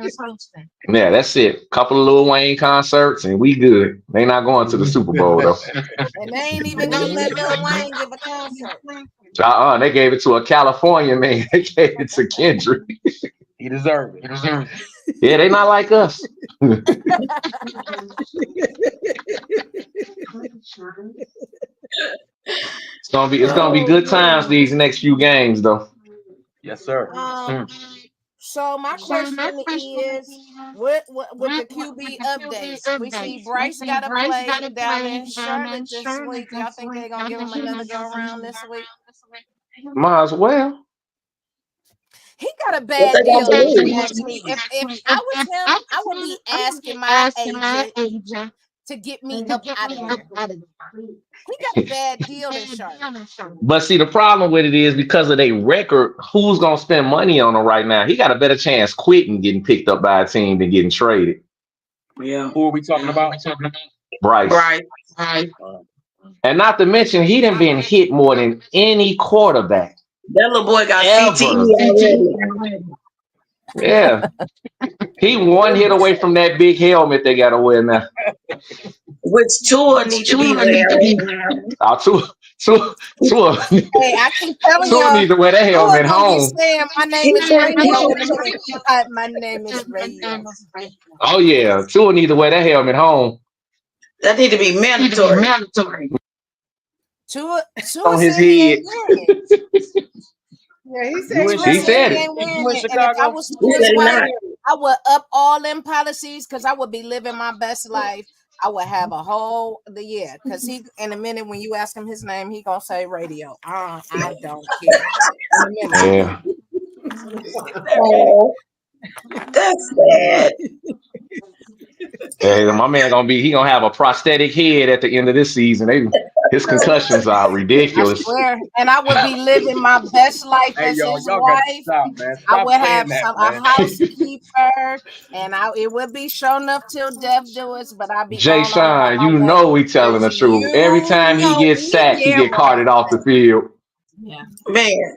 Yeah, that's it. Couple of Lil Wayne concerts and we good. They not going to the Super Bowl though. And they ain't even gonna let Lil Wayne give a concert. They gave it to a California man. They gave it to Kendrick. He deserved it. Yeah, they not like us. It's gonna be good times these next few games though. Yes, sir. So my question is, with the QB updates, we see Bryce got to play down in Charlotte this week. Y'all think they're gonna give him another go around this week? Might as well. He got a What bad they deal. gonna If you do? ask me, if I was him, I would be asking my agent to get me up out of there. He got a bad deal in Charlotte. But see, the problem with it is because of their record, who's gonna spend money on him right now? He got a better chance quitting getting picked up by a team than getting traded. Yeah. Who are we talking about? Bryce. Right. And not to mention, he done been hit more than any quarterback. That little boy got Ever. CTE already. Yeah. He one hit away from that big helmet they got to wear now. Which Tua need to be wearing. Two, two, two, Hey, I keep telling two y'all, need to wear that who are helmet gonna be home. saying my name is Radio in a minute. My name is Radio. Oh yeah, two need to wear that helmet home. That need to be mandatory. Tua On his said he ain't head. wearing it. Yeah, he said You he in Tua He wasn't said said he wearing it. it. ain't you wearing in it. And if I Chicago? was He Tua's said he wife, not. I would up all them policies because I would be living my best life. I would have a whole because he in a minute when you ask him his name, he gonna say Radio. I don't care. In a minute. Yeah. Oh, that's sad. Hey, my man he gonna have a prosthetic head at the end of this season. His concussions are I ridiculous. swear. And I would be living my best life Hey, as his y'all got to wife. stop, man. I Stop would saying have that, a man. housekeeper, and it would be shown enough till death do us, but I'd be Jay gone on about Sean, my you way. know we telling Cause the truth. Every you time he know gets we sacked, he yeah get right. carted off the field. Yeah. Man,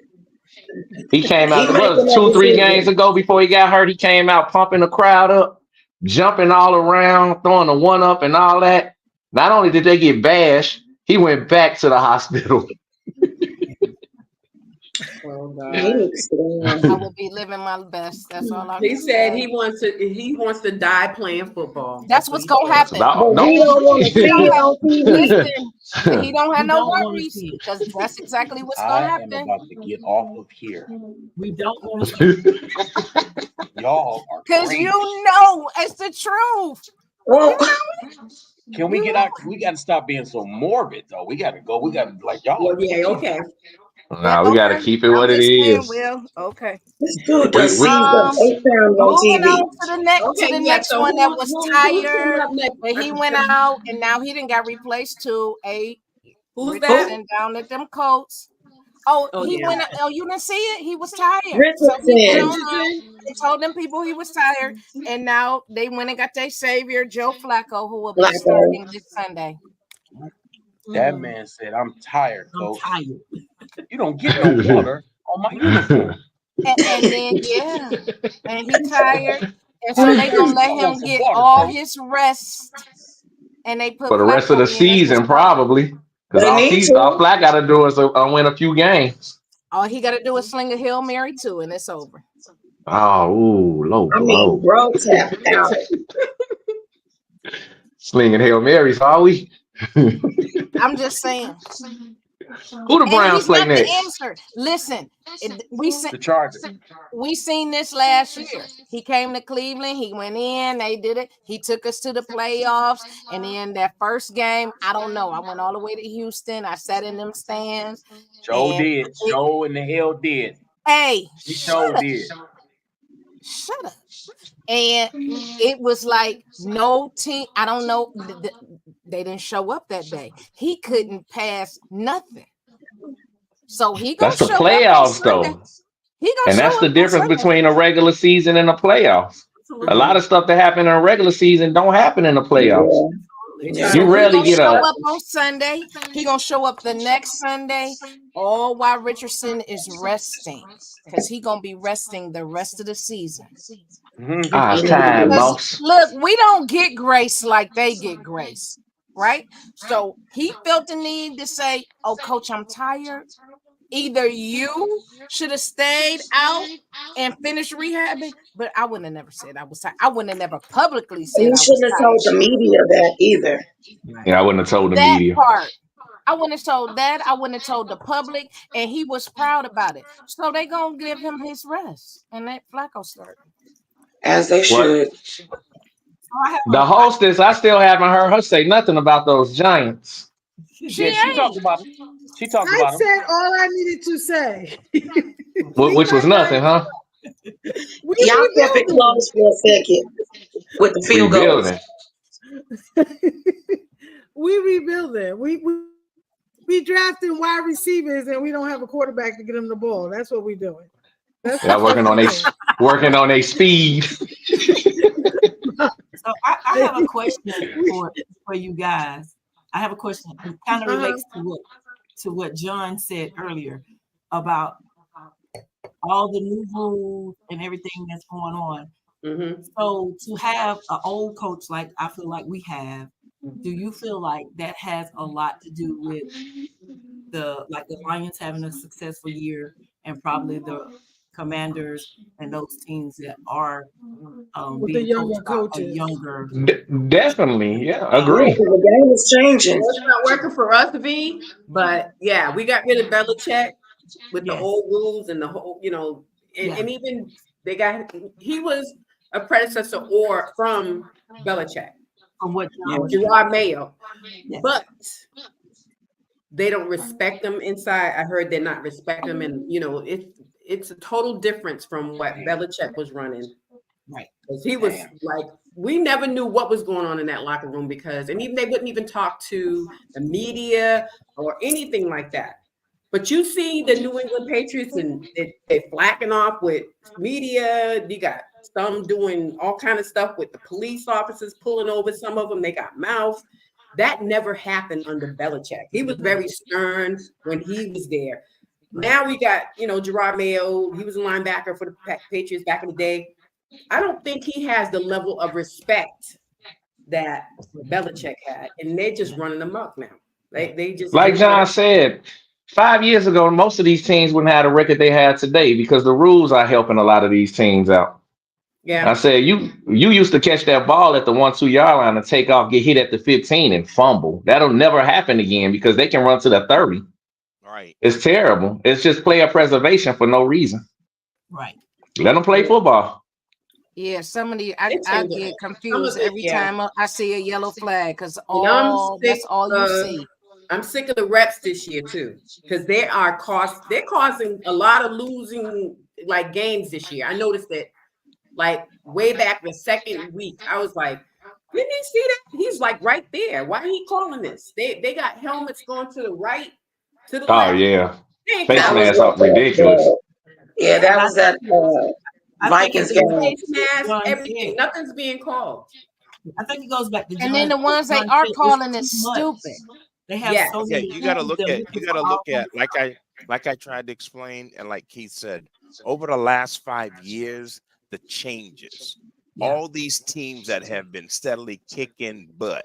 He came he out, making what, that 2-3 games decision. ago before he got hurt. He came out pumping the crowd up, jumping all around, throwing a one up and all that. Not only did they get bashed, he went back to the hospital. Oh He God. needs to sit I down. would be living my best. That's all I He can said say. he wants to die playing football. That's What what's he gonna said. happen. Don't, But he don't. don't want to He see don't it have on TV. listen. He don't have We no don't want to worries see it. because that's exactly what's gonna I am happen. about to get off of here. We don't want to see it. Y'all are Cause crazy. you know it's the truth. Well, Can we get out? We got to stop being so morbid, though. We got to go. We got to, like, y'all Well, are yeah, crazy. okay. Well, Nah, we got to okay. keep it I'm what it just saying, is. Will. Okay. this dude We, does we, season 8 times on Moving TV. on to Okay, the yeah. next So one that was who's coming tired, up next? but he went out and now he didn't got replaced to a Who's that? Richardson down at them Colts. Oh, Oh he yeah. went. Oh, you didn't see it. He was tired, so he went Richardson. on. They told them people he was tired, and now they went and got their savior Joe Flacco, who will be Flacco. starting this Sunday. That man said, "I'm tired, I'm coach. tired. You don't get no color on my uniform." And then and he tired, and so Hey, they coach, gonna let I want him some get water, all coach. his rest, and they put for the rest of Flacco the in as the season, starter. probably. Because They need all to. Flack got to do is win a few games. All he got to do is sling a Hail Mary too, and it's over. Oh, ooh, low I mean, blow. bro tapped out. Slinging Hail Marys all week. Who I'm just saying. the And Browns he's play not the next? answer. Listen, The Chargers. we seen this last year. He came to Cleveland. He went in. They did it. He took us to the playoffs. And then that first game, I don't know. I went all the way to Houston. I sat in them stands. Joe And did. Joe in the hell did. hey, He Joe did. shut up. And it was like no team. I don't know. They didn't show up that day. He couldn't pass nothing. So he gonna That's the show up on playoffs, Sunday. though. He gonna And show that's up the on difference Sunday. between a regular season and a playoffs. A Absolutely. lot of stuff that happen in a regular season don't happen in the playoffs. Yeah. Yeah. You So he rarely gonna get show a up on Sunday. He gonna show up the next Sunday, all while Richardson is resting, because he gonna be resting the rest of the season. Mhm. it's He needs time, to Because boss. look, we don't get grace like they get grace, right? So he felt the need to say, "Oh, coach, I'm tired. Either you should have stayed out and finished rehabbing, but I wouldn't have never said I was tired. I wouldn't have never publicly And said you I was shouldn't have told the tired. media that either. Yeah, I wouldn't have told the That media. part. I wouldn't have told that. I wouldn't have told the public, and he was proud about it. So they gonna give him his rest, and let Flacco start. As they What? should. So I have The a hostess, I still haven't heard her say nothing about those Giants. She Yeah, she talked ain't. about him. She talked I about him. said all I needed to say. We Which was might not. nothing, huh? We Y'all kept it rebuilding. close for a second with the field goals. Rebuilding. We rebuilding. We drafting wide receivers and we don't have a quarterback to get them the ball. That's what we're doing. That's Yeah, what we're doing. working on a speed. So I have a question for you guys. I have a question. It kind of relates to what John said earlier about all the new rules and everything that's going on. Mm-hmm. So to have an old coach like I feel like we have, do you feel like that has a lot to do with the Lions having a successful year and probably the Commanders and those teams that are with the being coached younger by a coaches. younger Definitely, yeah, Um, Yeah, agree. 'cause the game is changing. well, it's not working for us, V. But yeah, we got rid of Belichick with the yes, old rules and the whole, yeah, and even he was a predecessor or from Belichick, from what Yeah. John was saying. Gerard Mayo, Yes, but they don't respect them inside. I heard they're not respecting them, and it's a total difference from what Belichick was running. right. Because he was like, we never knew what was going on in that locker room and even they wouldn't even talk to the media or anything like that. But you see the New England Patriots and they flacking off with media. You got some doing all kind of stuff with the police officers pulling over some of them. They got mouths. That never happened under Belichick. He was very stern when he was there. Now we got, Gerard Mayo. He was a linebacker for the Patriots back in the day. I don't think he has the level of respect that Belichick had, and they're just running amok now. They just Like do John whatever. said, 5 years ago, most of these teams wouldn't have the record they have today because the rules are helping a lot of these teams out. I Yeah, said you used to catch that ball at the 1 2 yard line and take off, get hit at the 15 and fumble. That'll never happen again because they can run to the 30. Right. It's terrible. It's just player preservation for no reason. Right. Let them play football. Yeah, some of the I it changed get it. Some of confused it, every yeah. time I see a yellow flag because And that's all you see. I'm sick of the reps this year too, because they're causing a lot of losing like games this year. I noticed that like way back the second week. I was like, didn't he see that? He's like right there. Why are he calling this? They got helmets going to the right, to the Oh left. yeah, They ain't face That calling was it. mask what up ridiculous. yeah, Yeah. that And was that I think it Vikings goes back game. Face mask, to John everything. said. Nothing's being called. I think it goes back to And then the ones they John are said it's calling too is much. stupid. They have Yes. so Okay, many rules. They're looking you for gotta all look at kinds of like I tried to explain and like Keith said, over the last 5 years, the changes. yeah. All these teams that have been steadily kicking butt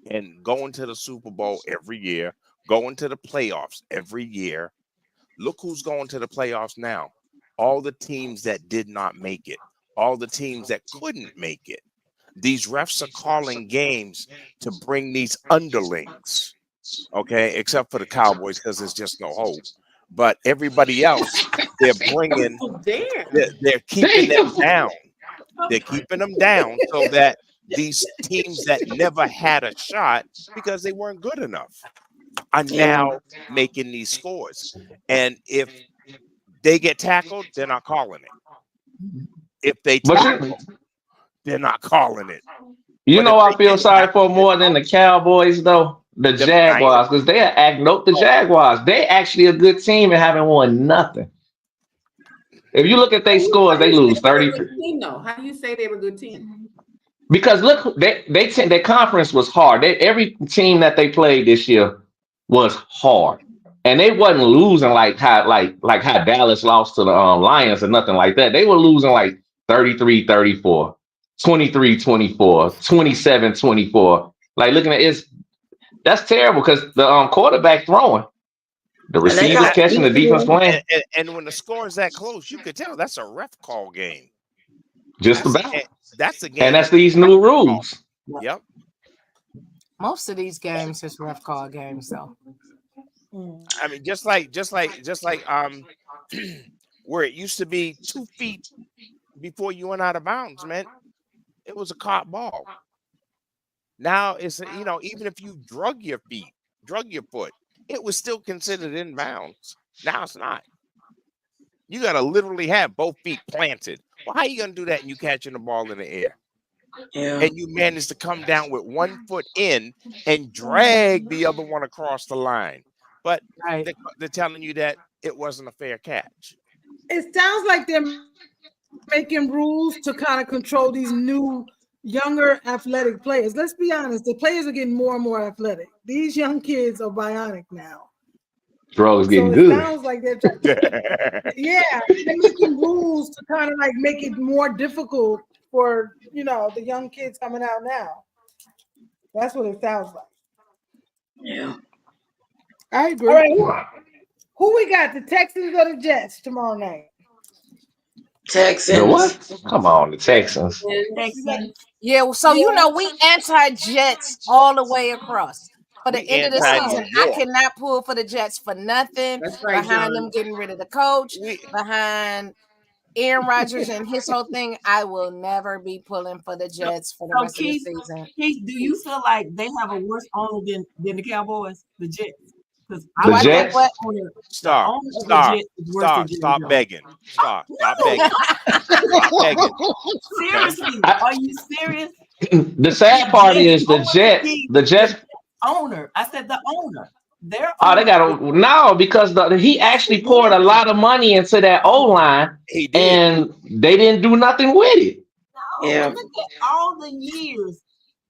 and going to the Super Bowl every year, going to the playoffs every year. Look who's going to the playoffs now. All the teams that did not make it, all the teams that couldn't make it. These refs are calling games to bring these underlings, okay, except for the Cowboys because there's just no hope. But everybody else, they're bringing, Oh, damn. they're keeping them Damn. down. They're keeping them down so that these teams that never had a shot because they weren't good enough are Yeah. now making these scores. And if they get tackled, they're not calling it. If they But tackle, they're not calling it. you But if know I they feel get sorry for tackled, they're more than the Cowboys though. The I ain't Jaguars, because they are act note the Jaguars. They actually a good team and haven't won nothing. If you look at their scores, How do they you say lose they were a 30. good team, though? How do you say they were a good team? Because look, their conference was hard. Every team that they played this year was hard, and they wasn't losing like how Dallas lost to the Lions or nothing like that. They were losing like 33-34, 23-24, 27-24. Like looking at it's that's terrible because the quarterback throwing, the And they receivers got catching, the defense playing, and when the score is that close, you could tell that's a ref call game. just That's a about. game. That's a And game that's that the these ref new call. rules. Yep. Most of these games is rough call games though. I mean, just like where it used to be 2 feet before you went out of bounds, man, it was a caught ball. Now it's even if you drug your foot, it was still considered in bounds. Now it's not. You got to literally have both feet planted. Well, how are you gonna do that and you catching the ball in the air? Yeah. And you manage to come down with 1 foot in and drag the other one across the line. But right. they're telling you that it wasn't a fair catch. It sounds like they're making rules to kind of control these new younger athletic players. Let's be honest, the players are getting more and more athletic. These young kids are bionic now. Drugs So getting it good. sounds like they're they're making rules to kind of like make it more difficult for the young kids coming out now. That's what it sounds like. Yeah. I All agree. right. Who we got? The Texans or the Jets tomorrow night? The Texans. what? Come on, the Texans. Texans. Yeah, so we anti-Jets all the way across. For the We end of the season, anti-New I York. cannot pull for the Jets for nothing. That's right, Behind John. them getting rid of the coach, We behind Aaron Rodgers and his whole thing, I will never be pulling for the Jets for the So rest of the season. Keith, do you feel like they have a worse owner than the Cowboys, the Jets? Because I The Do I feel like think Jets. what? the owner of the Jets is worse than Jerry Stop Jones. begging. Stop No, begging. Stop begging. Okay. seriously, I, are you serious? the sad part is the Own the Jets. team, The the Jets. owner. I said the owner. Their Oh, they owner. got to no because he actually poured a lot of money into that O line, He did. and they didn't do nothing with it. No, Yeah. but look at all the years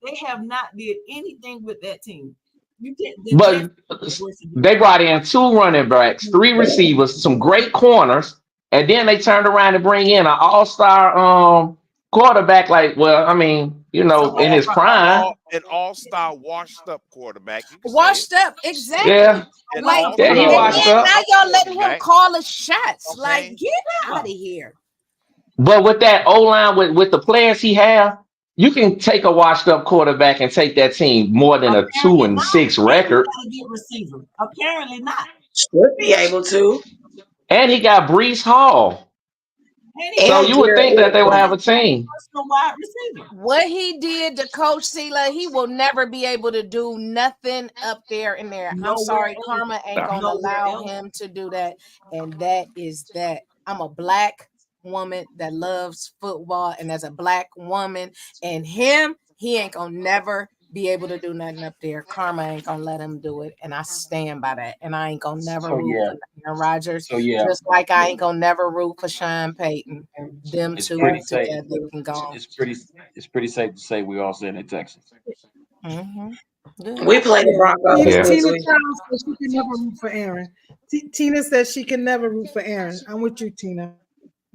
they have not did anything with that team. You get the Jets But is worse than they brought in 2 running backs, 3 receivers, some great corners, and then they turned around and bring in an all-star quarterback. Like, well, I mean, so in his prime. An all-star washed up quarterback. You can say it. Washed up, exactly. Yeah, An Like, yeah, he all-star washed and then up. now y'all letting him quarterback. call the shots. Okay. Like, get out of here. But with that O line, with the players he have, you can take a washed up quarterback and take that team more than a apparently not. 2-6 And you record. got a good receiver. Apparently not. Should be able to. And he got Brees Hall. And he So got And you would Jared think that they would Goff. have a team. personal wide receiver. What he did to Coach Sela, he will never be able to do nothing up there in there. I'm Nowhere sorry, else. Karma ain't gonna Nowhere allow else. him to do that. And that is that. I'm a black woman that loves football, and as a black woman, and he ain't gonna never be able to do nothing up there. Karma ain't gonna let him do it, and I stand by that. And I ain't gonna never So root yeah. for Aaron Rodgers, So yeah. just like I ain't gonna never root for Sean Payton. Them It's two pretty safe. together can go. It's pretty safe to say we all saying in Texas. Mm-hmm. We play the Broncos Tina, Yeah. this Tina week. Childs says she can never root for Aaron. Tina says she can never root for Aaron. I'm with you, Tina.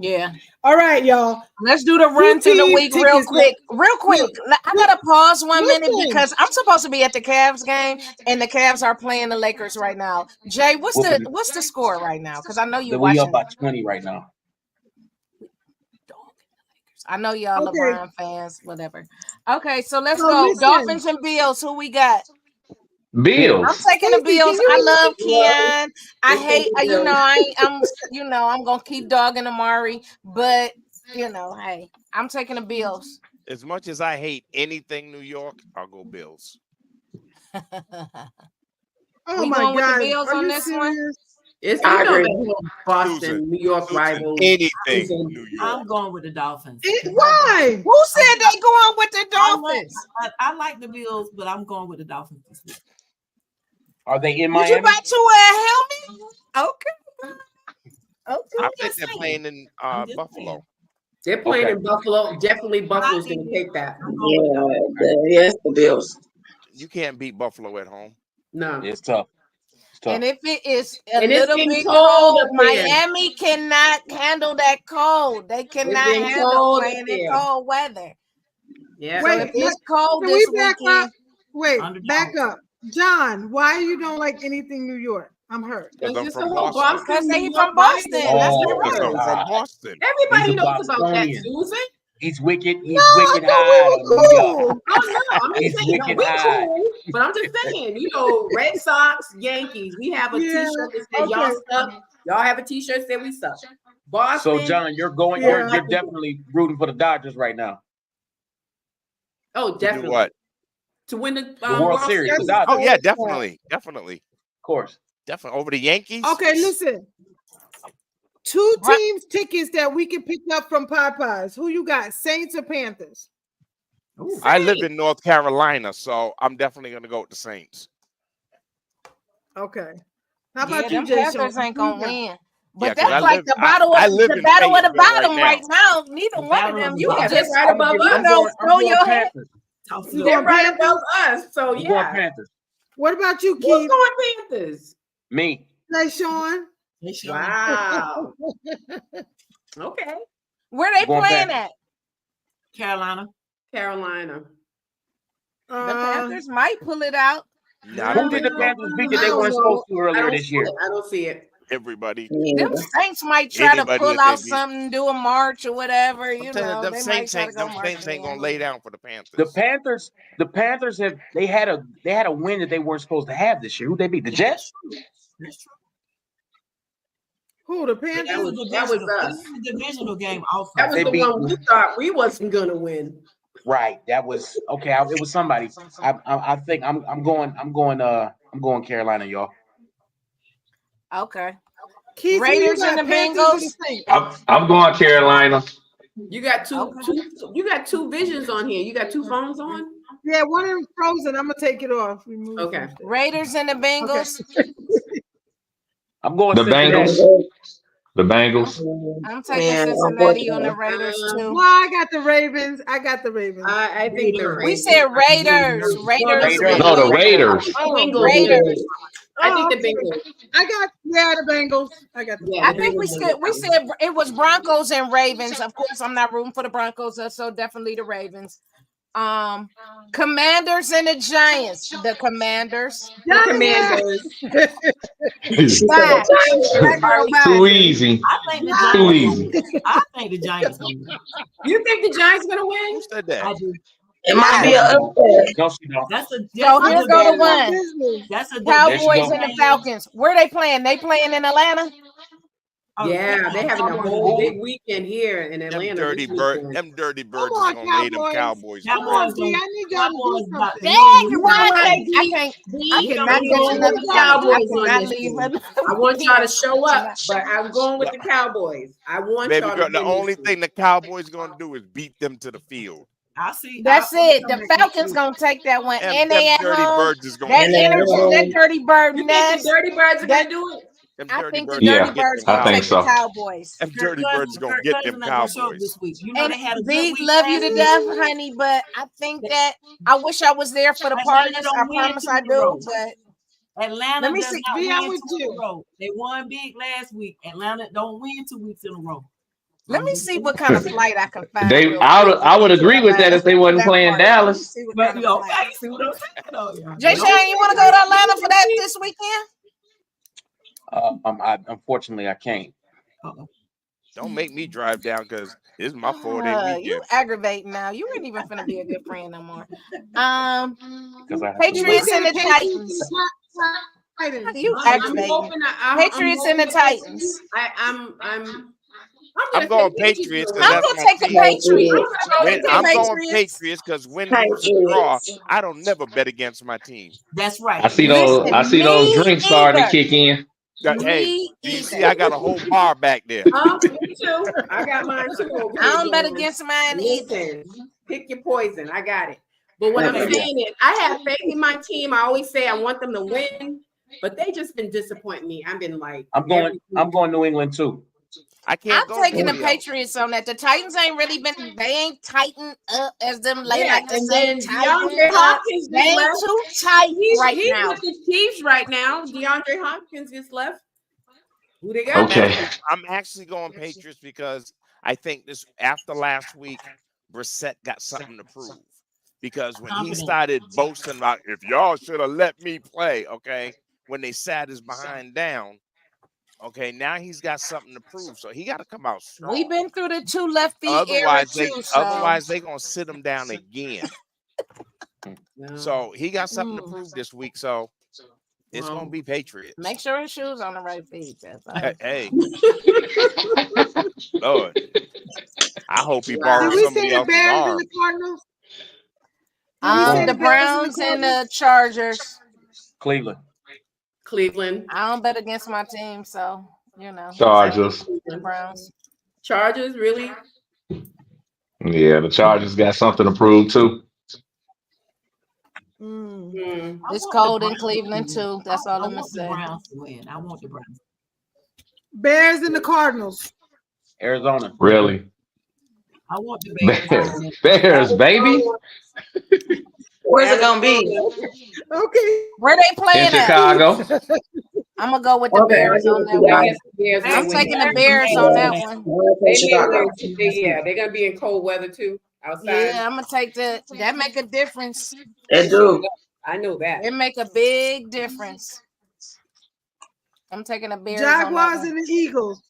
Yeah. All right, y'all. Let's do the run to the team week real tickets quick. Real quick. I gotta pause 1 minute Listen. because I'm supposed to be at the Cavs game, and the Cavs are playing the Lakers right now. Jay, what's the score right now? Because I know you We watching. up by 20 right now. I know y'all Okay. LeBron fans, whatever. Okay, so let's So go. listen. Dolphins and Bills. Who we got? Bills. I'm taking the Stacey, Bills. can you I repeat love the Keon. I It's hate, the Bills. I'm gonna keep dogging Amari, but hey, I'm taking the Bills. As much as I hate anything New York, I'll go Bills. Oh We my going with the God. Bills Are on you this one? serious? It's I you know agree. that whole Boston, Susan, New York Susan, rival. anything Susan. New York. I'm going with the Dolphins. Why? Who said they going with the Dolphins? I like the Bills, but I'm going with the Dolphins this week. Are they in Did you Miami? buy to a helmet? Okay. I think they're playing in Buffalo. They're playing Okay. in Buffalo. Definitely Buffalo's going to take that. Yes, the Bills. You can't beat Buffalo at home. No. It's tough. It's tough. And if it is a And it's little getting bit cold cold, up there. Miami cannot handle that cold. They cannot getting handle cold playing up in there. cold weather. Yeah. So Wait, if it's cold can this we back weekend, up? Wait, Underdog. back up. John, why you don't like anything New York? I'm hurt. Because It's I'm just from the whole Boston. because New they York from Boston. rival. That's Oh, Because I'm different. from God. Boston. Everybody He's a knows about that, Bostonian. Susan. He's wicked. He's No, I wicked thought high we on New were York. cool. Oh no, I'm He's just saying, no, wicked we're high. cool. But I'm just saying, Red Sox, Yankees. We have a Yeah, T-shirt that says y'all okay. suck. Y'all have a T-shirt that says we suck. So Boston. John, you're going. Yeah. You're definitely rooting for the Dodgers right now. Oh, To do definitely what? to win the The World Series. The Series. Dodgers, Oh yeah, definitely, definitely, of course. definitely over the Yankees. Okay, listen. 2 teams tickets that we can pick up from Popeyes. Who you got? Saints or Panthers? Ooh. I live in North Carolina, so I'm definitely going to go with the Saints. Okay. How Yeah, about you, them Jay Panthers Sean? ain't gonna win. But Yeah, 'cause that's I like live- the battle I of live the in battle of the Fayetteville bottom right right now. Neither The one of battle them. of the You bottom. can They're just right above us. I'm going throw your head. Panthers. You They're going right Panthers? above us. So I'm going yeah. Panthers. What about you, Who's Keith? going Panthers? Me. Say Sean. They sure- Wow. Okay. Where they Going playing back. at? Carolina. Carolina. The Panthers might pull it out. Not Who did the Panthers beat that they weren't supposed to earlier this year? I don't see it. everybody. Them Saints might try to Anybody pull that they out beat. something, do a march or whatever. You I'm telling know, them they might Saints try to ain't go them march. Saints ain't gonna lay down for the Panthers. The Panthers have they had a win that they weren't supposed to have this year. Who they beat? The Jets? That's true. Who the That Panthers? was, That was divisional. us. This was a divisional game also. That was They the beat- one we thought we wasn't gonna win. Right. That was okay. It was somebody. I think I'm going Carolina, y'all. Okay. Keith, Raiders who you and got, the Panthers or the Bengals? Saints? I'm going Carolina. You got two, Okay. you got two visions on here. You got two phones on? Yeah, one of them frozen. I'm gonna take it off. Remove Okay. it. Raiders and the Bengals. I'm going The Cincinnati. Bengals. The Bengals. I'm taking Man, Cincinnati on the Raiders too. Well, I got the Ravens. I got the Ravens. I think the Raiders. We Raiders. said Raiders. Raiders. No, the Raiders. Oh, Bengals. Raiders. I think the okay. Bengals. I got the Bengals. I got the Yeah, I the think Bengals. we said it was Broncos and Ravens. Of course, I'm not rooting for the Broncos, so definitely the Ravens. Commanders and the Giants. The Commanders. The Commanders. Bye. Black girl, bye. Too easy. I think the Too Giants. easy. I think the Giants gonna win. You think the Giants gonna Who win? said that? I do. It might be an upset. No, she don't. That's a So here good go the game. one. business. That's a Cowboys go. and the Falcons. Where they playing? They playing in Atlanta? Yeah, they having a whole big weekend here in Them Atlanta. dirty this bird, weekend. them dirty birds on, is gonna lay them Cowboys. Cowboys. Come down. on, D. I need y'all to do something. Dang, You why know what, I D? can't. D, I cannot I'm catch going another with the flight. I Cowboys on cannot this leave. one. I want y'all to show up, but I'm going with the Cowboys. I want Baby y'all girl, to the win only this thing the Cowboys gonna do is beat them to the field. I see. That's I'll it. come The back next Falcons week. gonna take that one, Them, and they them at dirty home. birds is gonna That And they get them. energy, home. that dirty bird You think nest. the Dirty Birds are That- gonna do it? Them I dirty think the birds Yeah, dirty gonna birds get them I gonna think take so. the Cowboys. Them dirty birds is gonna get them Cowboys. This week. You know And they had a good V, week love you last to week. death, honey. But I think that I wish I was there for the Atlanta parties. don't I win promise two I in a do. row. But Atlanta Let me does see. not V, I'm win with two in you. a row. They won big last week. Atlanta don't win 2 weeks in a row. let me see what kind of flight I can find. They, real I quick would, I would to get to agree with that Atlanta if they for wasn't that playing party. Let me Dallas. see what But kind of you flight. okay? See what I'm saying? Oh, yeah. Jay Shane, you want to go to Atlanta for that this weekend? Unfortunately, I can't. Uh-oh. Don't make me drive down because it's my 4-day weekend. You aggravating now. You ain't even finna be a good friend no more. 'Cause I have to Patriots work. and the Titans. You aggravating. Patriots and the Titans. I'm going Patriots because I'm that's gonna my take the team. Patriots. I'm going Patriots. Patriots because win, lose, or draw, I don't never bet against my team. That's right. I see those. Listen, I see those me drinks starting to either. kick in. Hey, Me do you either. see I got a whole bar back there? Me too. I got mine too. Over I don't here, bet Dawn. against mine either. Listen, pick your poison. I got it. But what I'm saying is, I have faith in my team. I always say I want them to win, but they just been disappointing me. I've been like, I'm going New England too. I can't I'm go taking the nobody else. Patriots on that. The Titans ain't really been. They ain't tightened up as them lay yeah. like to And say. then tightened DeAndre up. Hopkins They just ain't left. too tight right He's now. with the Chiefs right now. DeAndre Hopkins just left. Who they got? Okay. I'm actually going Patriots because I think this after last week, Brissett got something to prove. Because when he started boasting about if y'all should have let me play, okay, when they sat his behind down, okay, now he's got something to prove. So he got to come out strong. We've been through the 2 left feet Otherwise, era too. So. otherwise they gonna sit him down again. No. So he got something to prove this week. So it's gonna be Patriots. Make sure his shoes on the right feet. That's all. Hey, Lord, I hope he Did borrows we somebody say the else's Bears and arm. the Cardinals? The Browns and the Chargers. Cleveland. I don't bet against my team, so you know. Chargers. The Browns. Chargers, really? Yeah, the Chargers got something to prove too. It's cold in Cleveland too. That's all I'm gonna say. Browns to win. I want the Browns. Bears and the Cardinals. Arizona. Really? I want the Bears. Bears, baby. Where's it gonna be? Okay. Where they In playing at? Chicago. I'm gonna go with the Okay, I'll Bears give on it to that I one. y'all. guess the Bears I'm gonna win taking the that. Bears on that one. I'll say They may Chicago. win. They're gonna be in cold weather too outside. Yeah, I'm gonna take that make a difference. It do. I know that. It make a big difference. I'm taking the Bears on that Jaguars one. and the Eagles.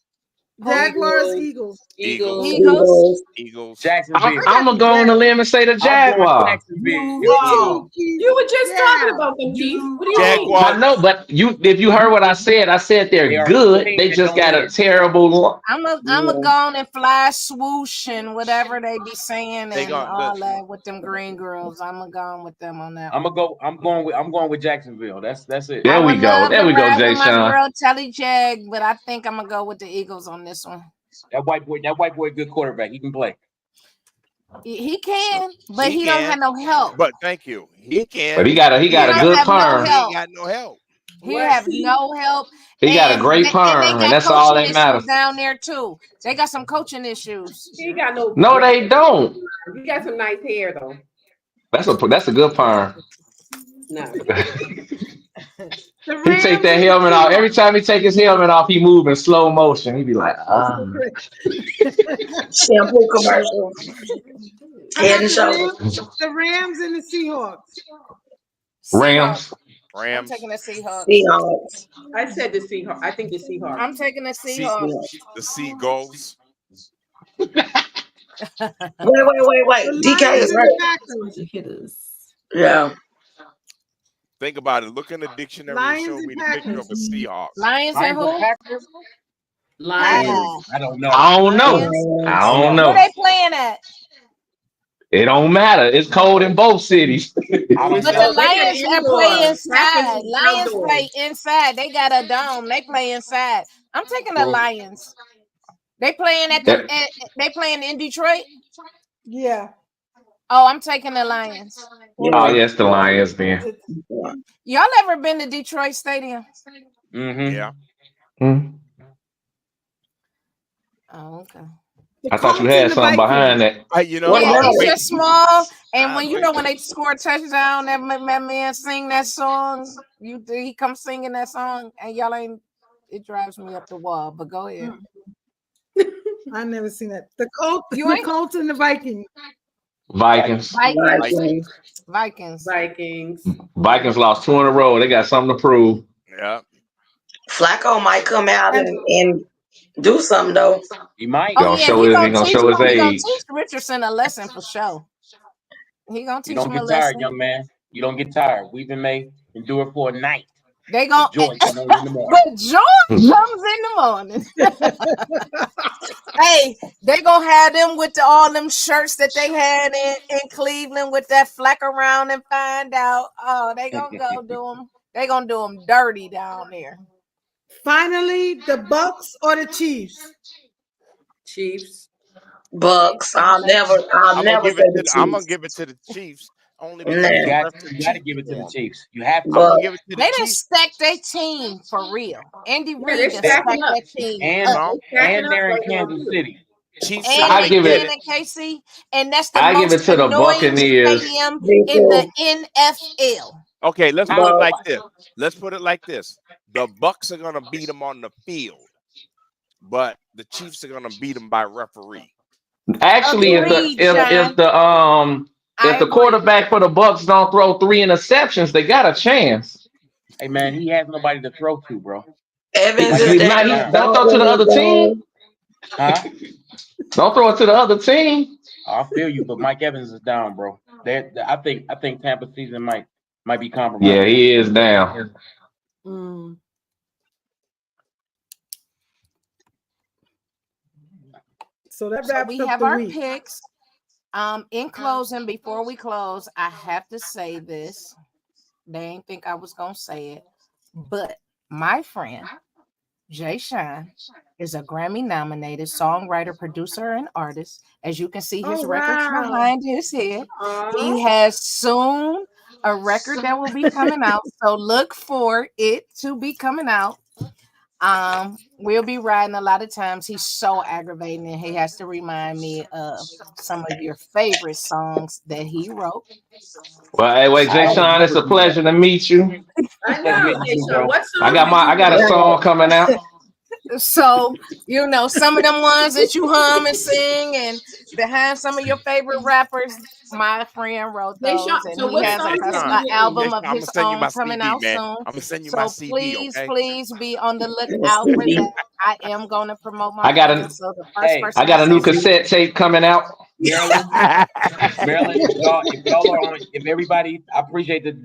Who? Jaguars, Eagles. Eagles. Eagles. Eagles. Eagles. Eagles. Jacksonville. I'm gonna go on the limb and say the I'm going Jaguars. Jacksonville. Me Oh, too, Keith. you were just talking Yeah. about them, Keith. What do you mean? I Jaguars. know, but if you heard what I said They they're are a good. team They that just don't got a win. terrible. I'm a go on and fly swoosh and whatever they be saying They and got all that with them green girls. I'm gonna go on with them on that. I'm gonna go. I'm going with Jacksonville. That's it. There I we would go. love There to we go, ride Jay with my Sean. girl Telly Jag, but I think I'm gonna go with the Eagles on this one. That white boy, good quarterback. He can play. He can, but He he don't can. have no help. But thank you. He But can. he got a He good don't have no perm. He ain't help. got no help. He What? have no help, He got a great and they perm, and got that's all coaching that issues matters. down there too. They got some coaching issues. He got no. No, they don't. He got some nice hair though. That's a good perm. No. The He take Rams that and the helmet off. Every Seahawks. time he take his helmet off, he move in slow motion. He be like, Shampoo commercial. I Head got and shoulders. the Rams and the Seahawks. Rams. Seahawks. I'm Rams. taking the Seahawks. Seahawks. I said the Seahawks. I think the Seahawks. I'm taking the See Seahawks. the Seagulls. Wait. The DK Lions is and the right. Packers. The hitters. Yeah. Think about it. Look in the dictionary and Lions show and me the picture Packers. of a Seahawks. Lions and Lions and who? Packers. Lions. I don't know. I don't know. Lions. I don't don't know. Where know. they playing at? It don't matter. It's cold in both cities. I don't But know. the They got Lions are indoor. play Packers inside. is Lions outdoors. play inside. They got a dome. They play inside. I'm taking the Well, Lions. They playing at That- they playing in Detroit. Yeah. Oh, I'm taking the Lions. You oh, right. yes, the Lions then. Y'all ever been to Detroit Stadium? Mm-hmm. Yeah. Hmm. Oh, okay. The I thought you Colts had and the something behind Vikings. that. You know, What Yeah, about I'm it's it? waiting. just small. And I'm when waiting. when they score a touchdown, that man sing that song. He comes singing that song, and y'all ain't. It drives me up the wall. But go ahead. I never seen that. The You ain't Colts and the Vikings. Vikings. Vikings. Vikings. Vikings. Vikings lost 2 in a row. They got something to prove. Yeah. Flacco might come out and do something though. He might. Oh Gonna yeah, show he gonna show his he gonna age. teach Richardson a lesson for sure. He gonna You teach don't him a get tired, lesson. young man. You don't get tired. Weeping may endure for a night. They gonna Joy comes in the morning. but joy comes in the morning. Hey, they gonna have them with all them shirts that they had in Cleveland with that flack around and find out. Oh, they gonna go do them. They gonna do them dirty down there. Finally, the Bucks or the Chiefs. Chiefs. Bucks. I'll never I'm gonna say give it the to. I'm gonna Chiefs. give it to the Chiefs only Nah. because You the got referee to give it to the won. Chiefs. You have I'm to. gonna But give it to the They done Chiefs. stacked their team for real. Andy Yeah, Reid they're done stacking stacked up. that team And up. No, Stacking up they're in right now Kansas too. City. Chiefs And sitting I they at give playing it. in KC, and that's the I give it most to the annoying Buccaneers. stadium me in the too. NFL. Okay, let's put How? it But like this. Let's put it like this. The Bucks are gonna beat them on the field, but the Chiefs are gonna beat them by referee. Actually, Agreed, John. if I the agree. quarterback for the Bucks don't throw 3 interceptions, they got a chance. Hey man, he has nobody to throw to, bro. Evans Mike is He's Evans down. not. is He down. don't throw to the Baldwin is other team. down. Huh? Don't throw it to the other team. I feel you, but Mike Evans is down, bro. I think Tampa season might be Yeah, compromised. he is down. Mm. So that So wraps we up have the our week. picks. In closing, before we close, I have to say this. They ain't think I was gonna say it, but my friend Jay Shine is a Grammy nominated songwriter, producer, and artist. As you can see his Oh records wow. behind his head. He Aw. has soon a record that will be coming out. So look for it to be coming out. We'll be riding a lot of times. He's so aggravating, and he has to remind me of some of your favorite songs that he wrote. Well, hey, wait, Jay I would Sean, it's never a do that. pleasure to meet you. I Pleasure know, meeting Jay you, Sean. bro. What songs did I you got a song write? coming out. So, some of them ones that you hum and sing and behind some of your favorite rappers, my friend wrote Jay Sean. those, and So he what Hey, has Jay songs have Sean, you a written? Jay album Sean, of I'm gonna his send you own my coming CD, out man. soon. I'm gonna send you my So CD, please, okay? please be on the And the lookout for CD. that. I am going to promote my I got friend. a So the first Hey, I person I got a say new is cassette tape coming out. Maryland, Maryland, if y'all are on, if everybody, I appreciate this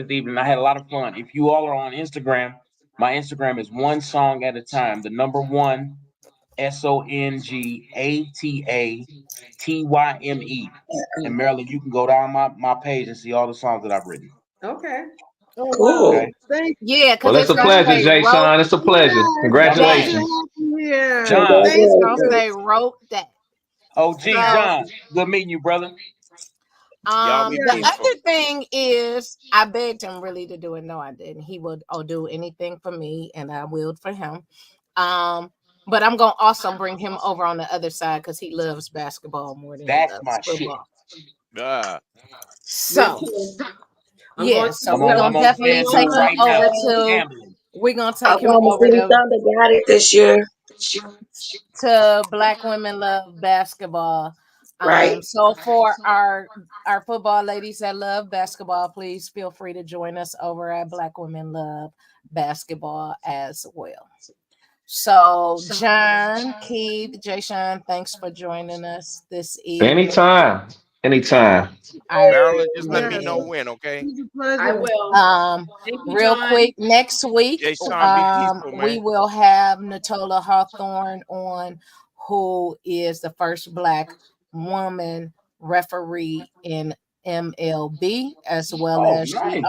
evening. I had a lot of fun. If you all are on Instagram, my Instagram is one song at a time. The number one SONGATATYME. And Maryland, you can go down my page and see all the songs that I've written. Okay. Oh wow. Cool. Okay, Thank yeah, because Well, it's it's a gonna pleasure, say Jay wrote Sean. It's a pleasure. yes. y'all Glad that. to Congratulations. have you here. John, It's Thank gonna Congratulations. you. say wrote that. OG So John, good meeting you, brother. Y'all be the Yes. peaceful. other thing is I begged him really to do it. No, I didn't. He would do anything for me and I willed for him. Um, but I'm gonna also bring him over on the other side because he loves basketball more than he That's loves my shit. football. Uh, Me So too. I'm yeah, going to so the I'm we're on Celtics I'm gonna on definitely game take FanDuel him right on now, over Saturday. to gambling. we're gonna take him Oklahoma over City Thunder got it this year, to Black Women Love Basketball. right? So for our football ladies that love basketball, please feel free to join us over at Black Women Love Basketball as well. So John, Keith, Jay Sean, thanks for joining us this evening. Anytime. Anytime. I Maryland, just let me Yes. know appreciate it. when, okay? It's a I pleasure. will. Um, Thank you, Real John. quick, next week, Jay Sean, be peaceful, we man. will have Natola Hawthorne on, who is the first Black woman referee in MLB, as well Oh, as nice.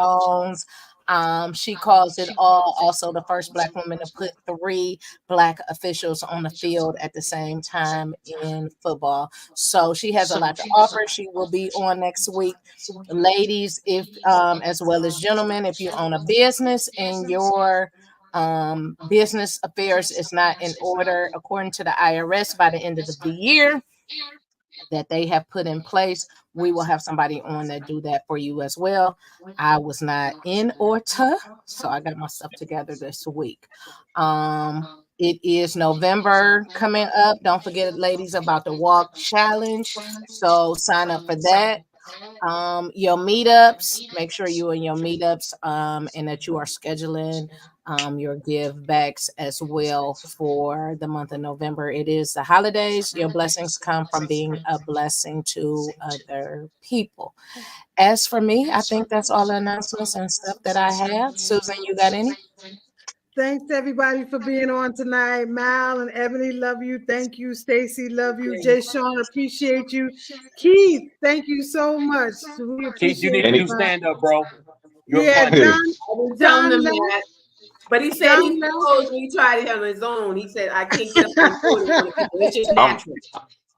she calls it all also the first Black woman to put three Black officials on the field at the same time in football. So she has a lot to offer. She will be on next week. Ladies, if as well as gentlemen, if you own a business and your business affairs is not in order according to the IRS by the end of the year that they have put in place, we will have somebody on that do that for you as well. I was not in order, so I got my stuff together this week. It is November coming up. Don't forget, ladies, about the walk challenge. So sign up for that. Your meetups, make sure you in your meetups, and that you are scheduling your give backs as well for the month of November. It is the holidays. Your blessings come from being a blessing to other people. As for me, I think that's all the announcements and stuff that I have. Susan, you got any? Thanks everybody for being on tonight. Mal and Ebony, love you. Thank you. Stacy, love you. Okay. Jay Sean, appreciate you. Keith, thank you so much. We Keith, you appreciate need to you. do Any stand up, bro. You're Yeah, funny. hey, I was telling John them left. that. But he said John he left. proposed when he tried it on his own. He said, I can't get up on the phone in front of people. It's just I'm natural.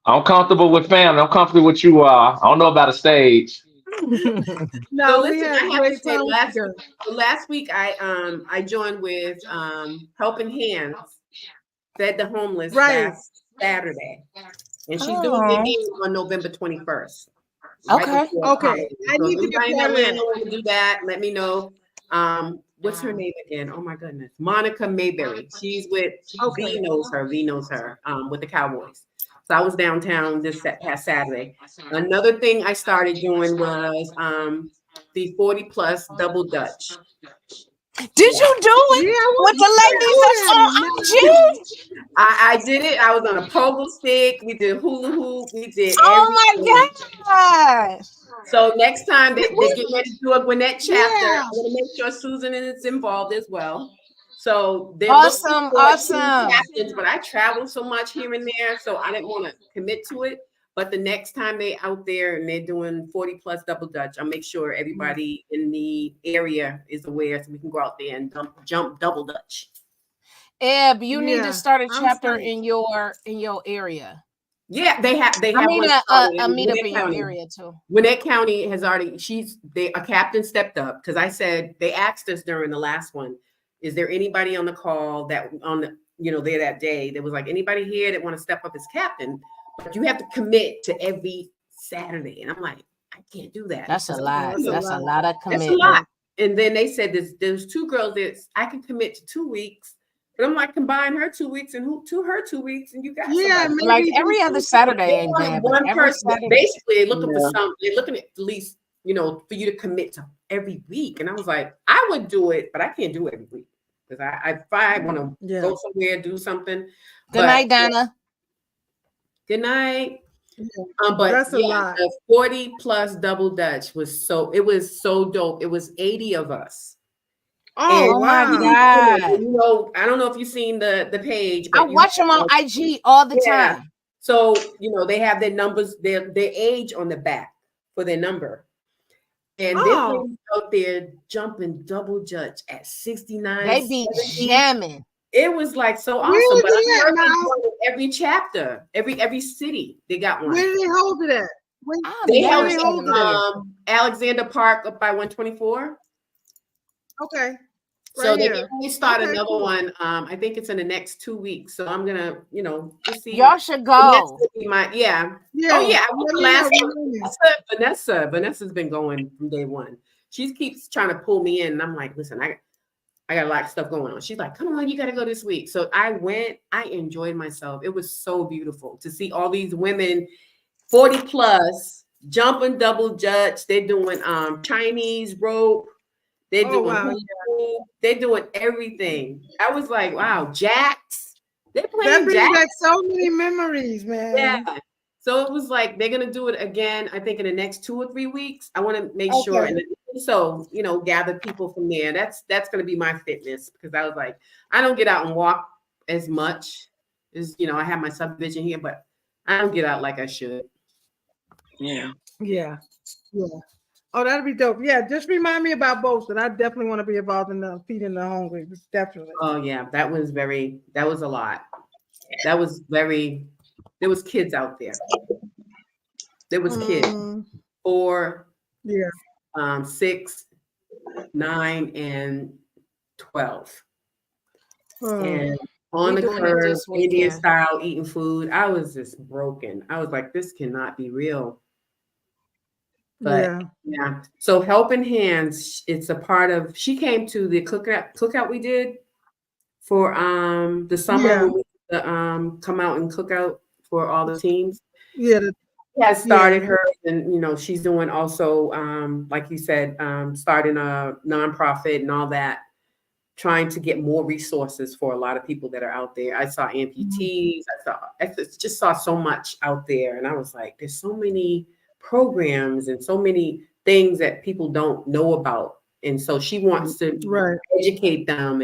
I'm comfortable with family. I'm comfortable with you. I don't know about a stage. So No, we listen, had I a have to great say time together. last week I joined with Helping Hands, fed the homeless Right. last Saturday. And she's doing it Oh, again on November 21st, right okay. before Okay. holiday. I So if need to be anybody in part of Atlanta that. want to do that, let me know. What's her name again? Oh my goodness. Monica Mayberry. She's with Okay. V knows her, with the Cowboys. So I was downtown this past Saturday. Another thing I started doing was the 40 plus double Dutch. Did Yeah. you do Yeah, it I with want the to ladies do that's that, on man. IG? I did it. I was on a pogo stick. We did hula hoop. We did Oh everything. my God. So next time they get ready to do a Gwinnett chapter, Yeah. I'm going to make sure Susan is involved as well. So they're looking Awesome. for team Awesome. captains, but I travel so much here and there, so I didn't want to commit to it. But the next time they out there and they're doing 40 plus double Dutch, I'll make sure everybody in the area is aware so we can go out there and jump double Dutch. Eb, you need to Yeah. start a I'm chapter psyched. in your area. Yeah, they I have mean one a started in meetup Gwinnett in your County. area too. Gwinnett County has already a captain stepped up because I said they asked us during the last one, is there anybody on the call that on the, there that day that was like, anybody here that want to step up as captain? But you have to commit to every Saturday. And I'm like, I can't do that. That's a So, lot. That's a lot of That's a commitment. lot. And then they said there's 2 girls that I can commit to 2 weeks. But I'm like, combine her 2 weeks and her 2 weeks, and you got somebody. Like every other Saturday ain't They bad, want but one every person. Saturday. Basically, they're looking for some. They're looking at least, for you to commit to every week. And I was like, I would do it, but I can't do it every week because if I want to go somewhere, do something. Good night, Donna. Good night. Yeah, But that's a lot. The 40 plus double Dutch was so dope. It was 80 of us. Oh, my wow. God. I don't know if you've seen the page, but I watch them on IG all the time. So, they have their numbers, their age on the back for their number. And they're out there jumping double Dutch at 69. They be jamming. It was like so awesome. But I heard every chapter, every city, they got one. Where do they hold it at? They held it at Alexander Park up by 124. Okay. So they start another one. I think it's in the next 2 weeks. So I'm gonna, just see. Y'all should go. Oh yeah. I went the last one. Vanessa's been going from day one. She keeps trying to pull me in, and I'm like, listen, I got a lot of stuff going on. She's like, come on, you got to go this week. So I went. I enjoyed myself. It was so beautiful to see all these women, 40 plus, jumping double Dutch. They're doing Chinese rope. They're doing they're doing everything. I was like, wow, jacks. They're playing that brings jacks. back so many memories, man. Yeah. So it was like they're gonna do it again. I think in the next 2 or 3 weeks. I want to make sure, and so gather people from there. That's gonna be my fitness because I was like, I don't get out and walk as much as I have my subdivision here, but I don't get out like I should. Yeah. Oh, that'd be dope. Yeah, just remind me about both. And I definitely want to be involved in the feeding the hungry. Definitely. Oh yeah, that was a lot. That was there was kids out there. There was kids. 4, 6, 9, and 12. And on the curb, Indian style, eating food. I was just broken. I was like, this cannot be real. But yeah. So Helping Hands, it's a part of. She came to the cookout we did for the summer when we come out and cook out for all the teams. Yeah. Has started her, and she's doing also like you said, starting a nonprofit and all that, trying to get more resources for a lot of people that are out there. I saw amputees. I just saw so much out there, and I was like, there's so many programs and so many things that people don't know about, and so she wants to educate them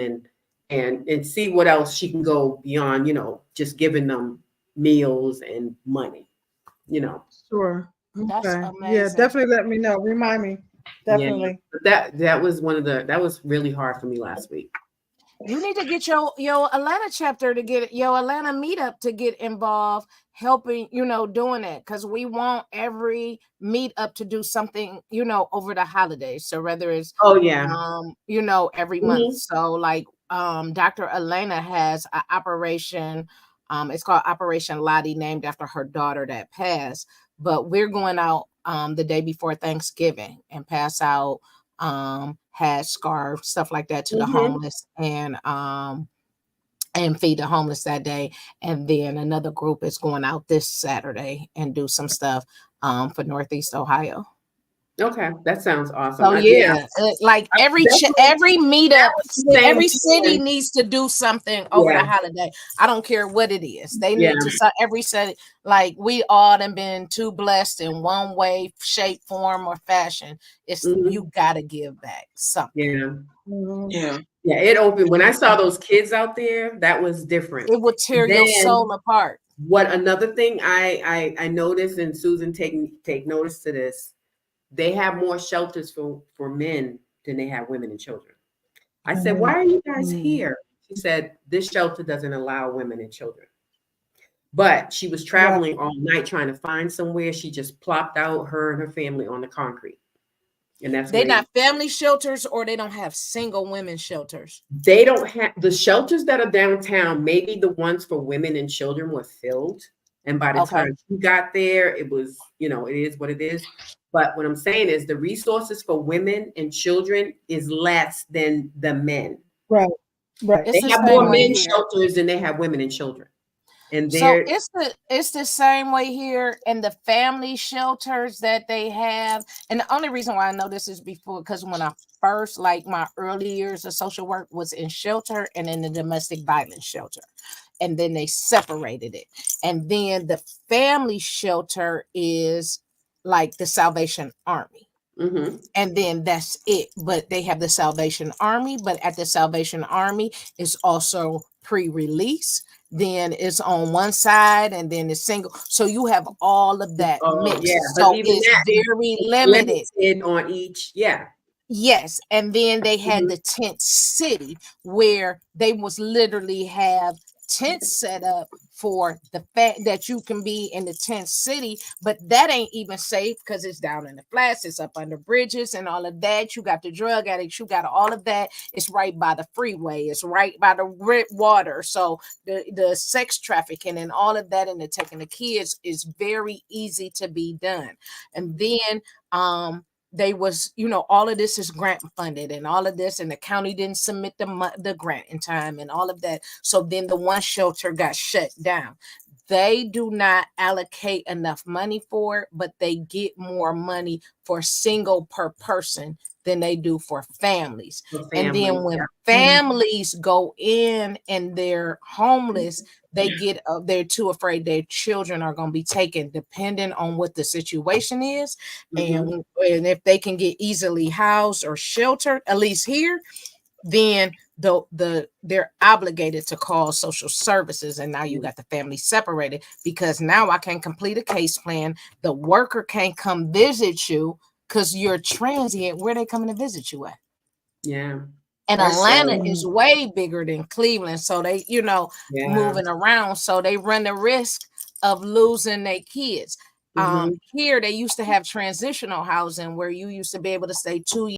and see what else she can go beyond, just giving them meals and money. Sure. That's amazing. Yeah, definitely let me know. Remind me. Definitely. Yeah, that was that was really hard for me last week. You need to get your Atlanta chapter to get your Atlanta meetup to get involved, helping, doing it. Because we want every meetup to do something, over the holidays. So whether it's every month. So like Dr. Elena has an operation. It's called Operation Lottie, named after her daughter that passed. But we're going out the day before Thanksgiving and pass out hats, scarves, stuff like that to the homeless and feed the homeless that day. And then another group is going out this Saturday and do some stuff for Northeast Ohio. Okay, that sounds awesome. So like every meetup, every city needs to do something over the holiday. I don't care what it is. They need to. Every city, like we all have been too blessed in one way, shape, form, or fashion. It's you gotta give back something. Yeah. It opened when I saw those kids out there. That was different. It would tear your soul apart. What another thing I noticed, and Susan take notice to this. They have more shelters for men than they have women and children. I said, why are you guys here? She said, this shelter doesn't allow women and children. But she was traveling all night trying to find somewhere. She just plopped out her and her family on the concrete. And that's They where not family shelters, or they don't have single women shelters. they don't have the shelters that are downtown. Maybe the ones for women and children were filled. And by the Okay. time you got there, it was, it is what it is. But what I'm saying is the resources for women and children is less than the men. Right. Right. It's They the have same more way men here. shelters than they have women and children. And So they're it's the same way here, and the family shelters that they have. And the only reason why I know this is because when I first, like my early years of social work, was in shelter and in the domestic violence shelter, and then they separated it. And then the family shelter is like the Salvation Army. Mhm. And then that's it. But they have the Salvation Army, but at the Salvation Army is also pre-release. Then it's on one side, and then it's single. So you have all of that Oh yeah, mixed. but So even it's that very is limited. limited on each. Yeah. Yes, and then they had Mhm. the tent city where they was literally have tents set up for the fact that you can be in the tent city, but that ain't even safe because it's down in the flats, it's up under bridges and all of that. You got the drug addicts, you got all of that. It's right by the freeway, it's right by the water. So the sex trafficking and all of that and the taking the kids is very easy to be done. And then they was, all of this is grant funded and all of this, and the county didn't submit the grant in time and all of that. So then the one shelter got shut down. They do not allocate enough money for it, but they get more money for single per person than they do for families. And then when families go in and they're homeless, they get they're too afraid their children are going to be taken, depending on what the situation is. Mhm. And if they can get easily housed or sheltered, at least here, then they're obligated to call social services. And now you got the family separated, because now I can complete a case plan. The worker can't come visit you because you're transient. Where they coming to visit you at? Yeah. And That's Atlanta sad. is way bigger than Cleveland. So they, Yeah. moving around. So they run the risk of losing their kids. Mhm. Here they used to have transitional housing where you used to be able to stay 2 years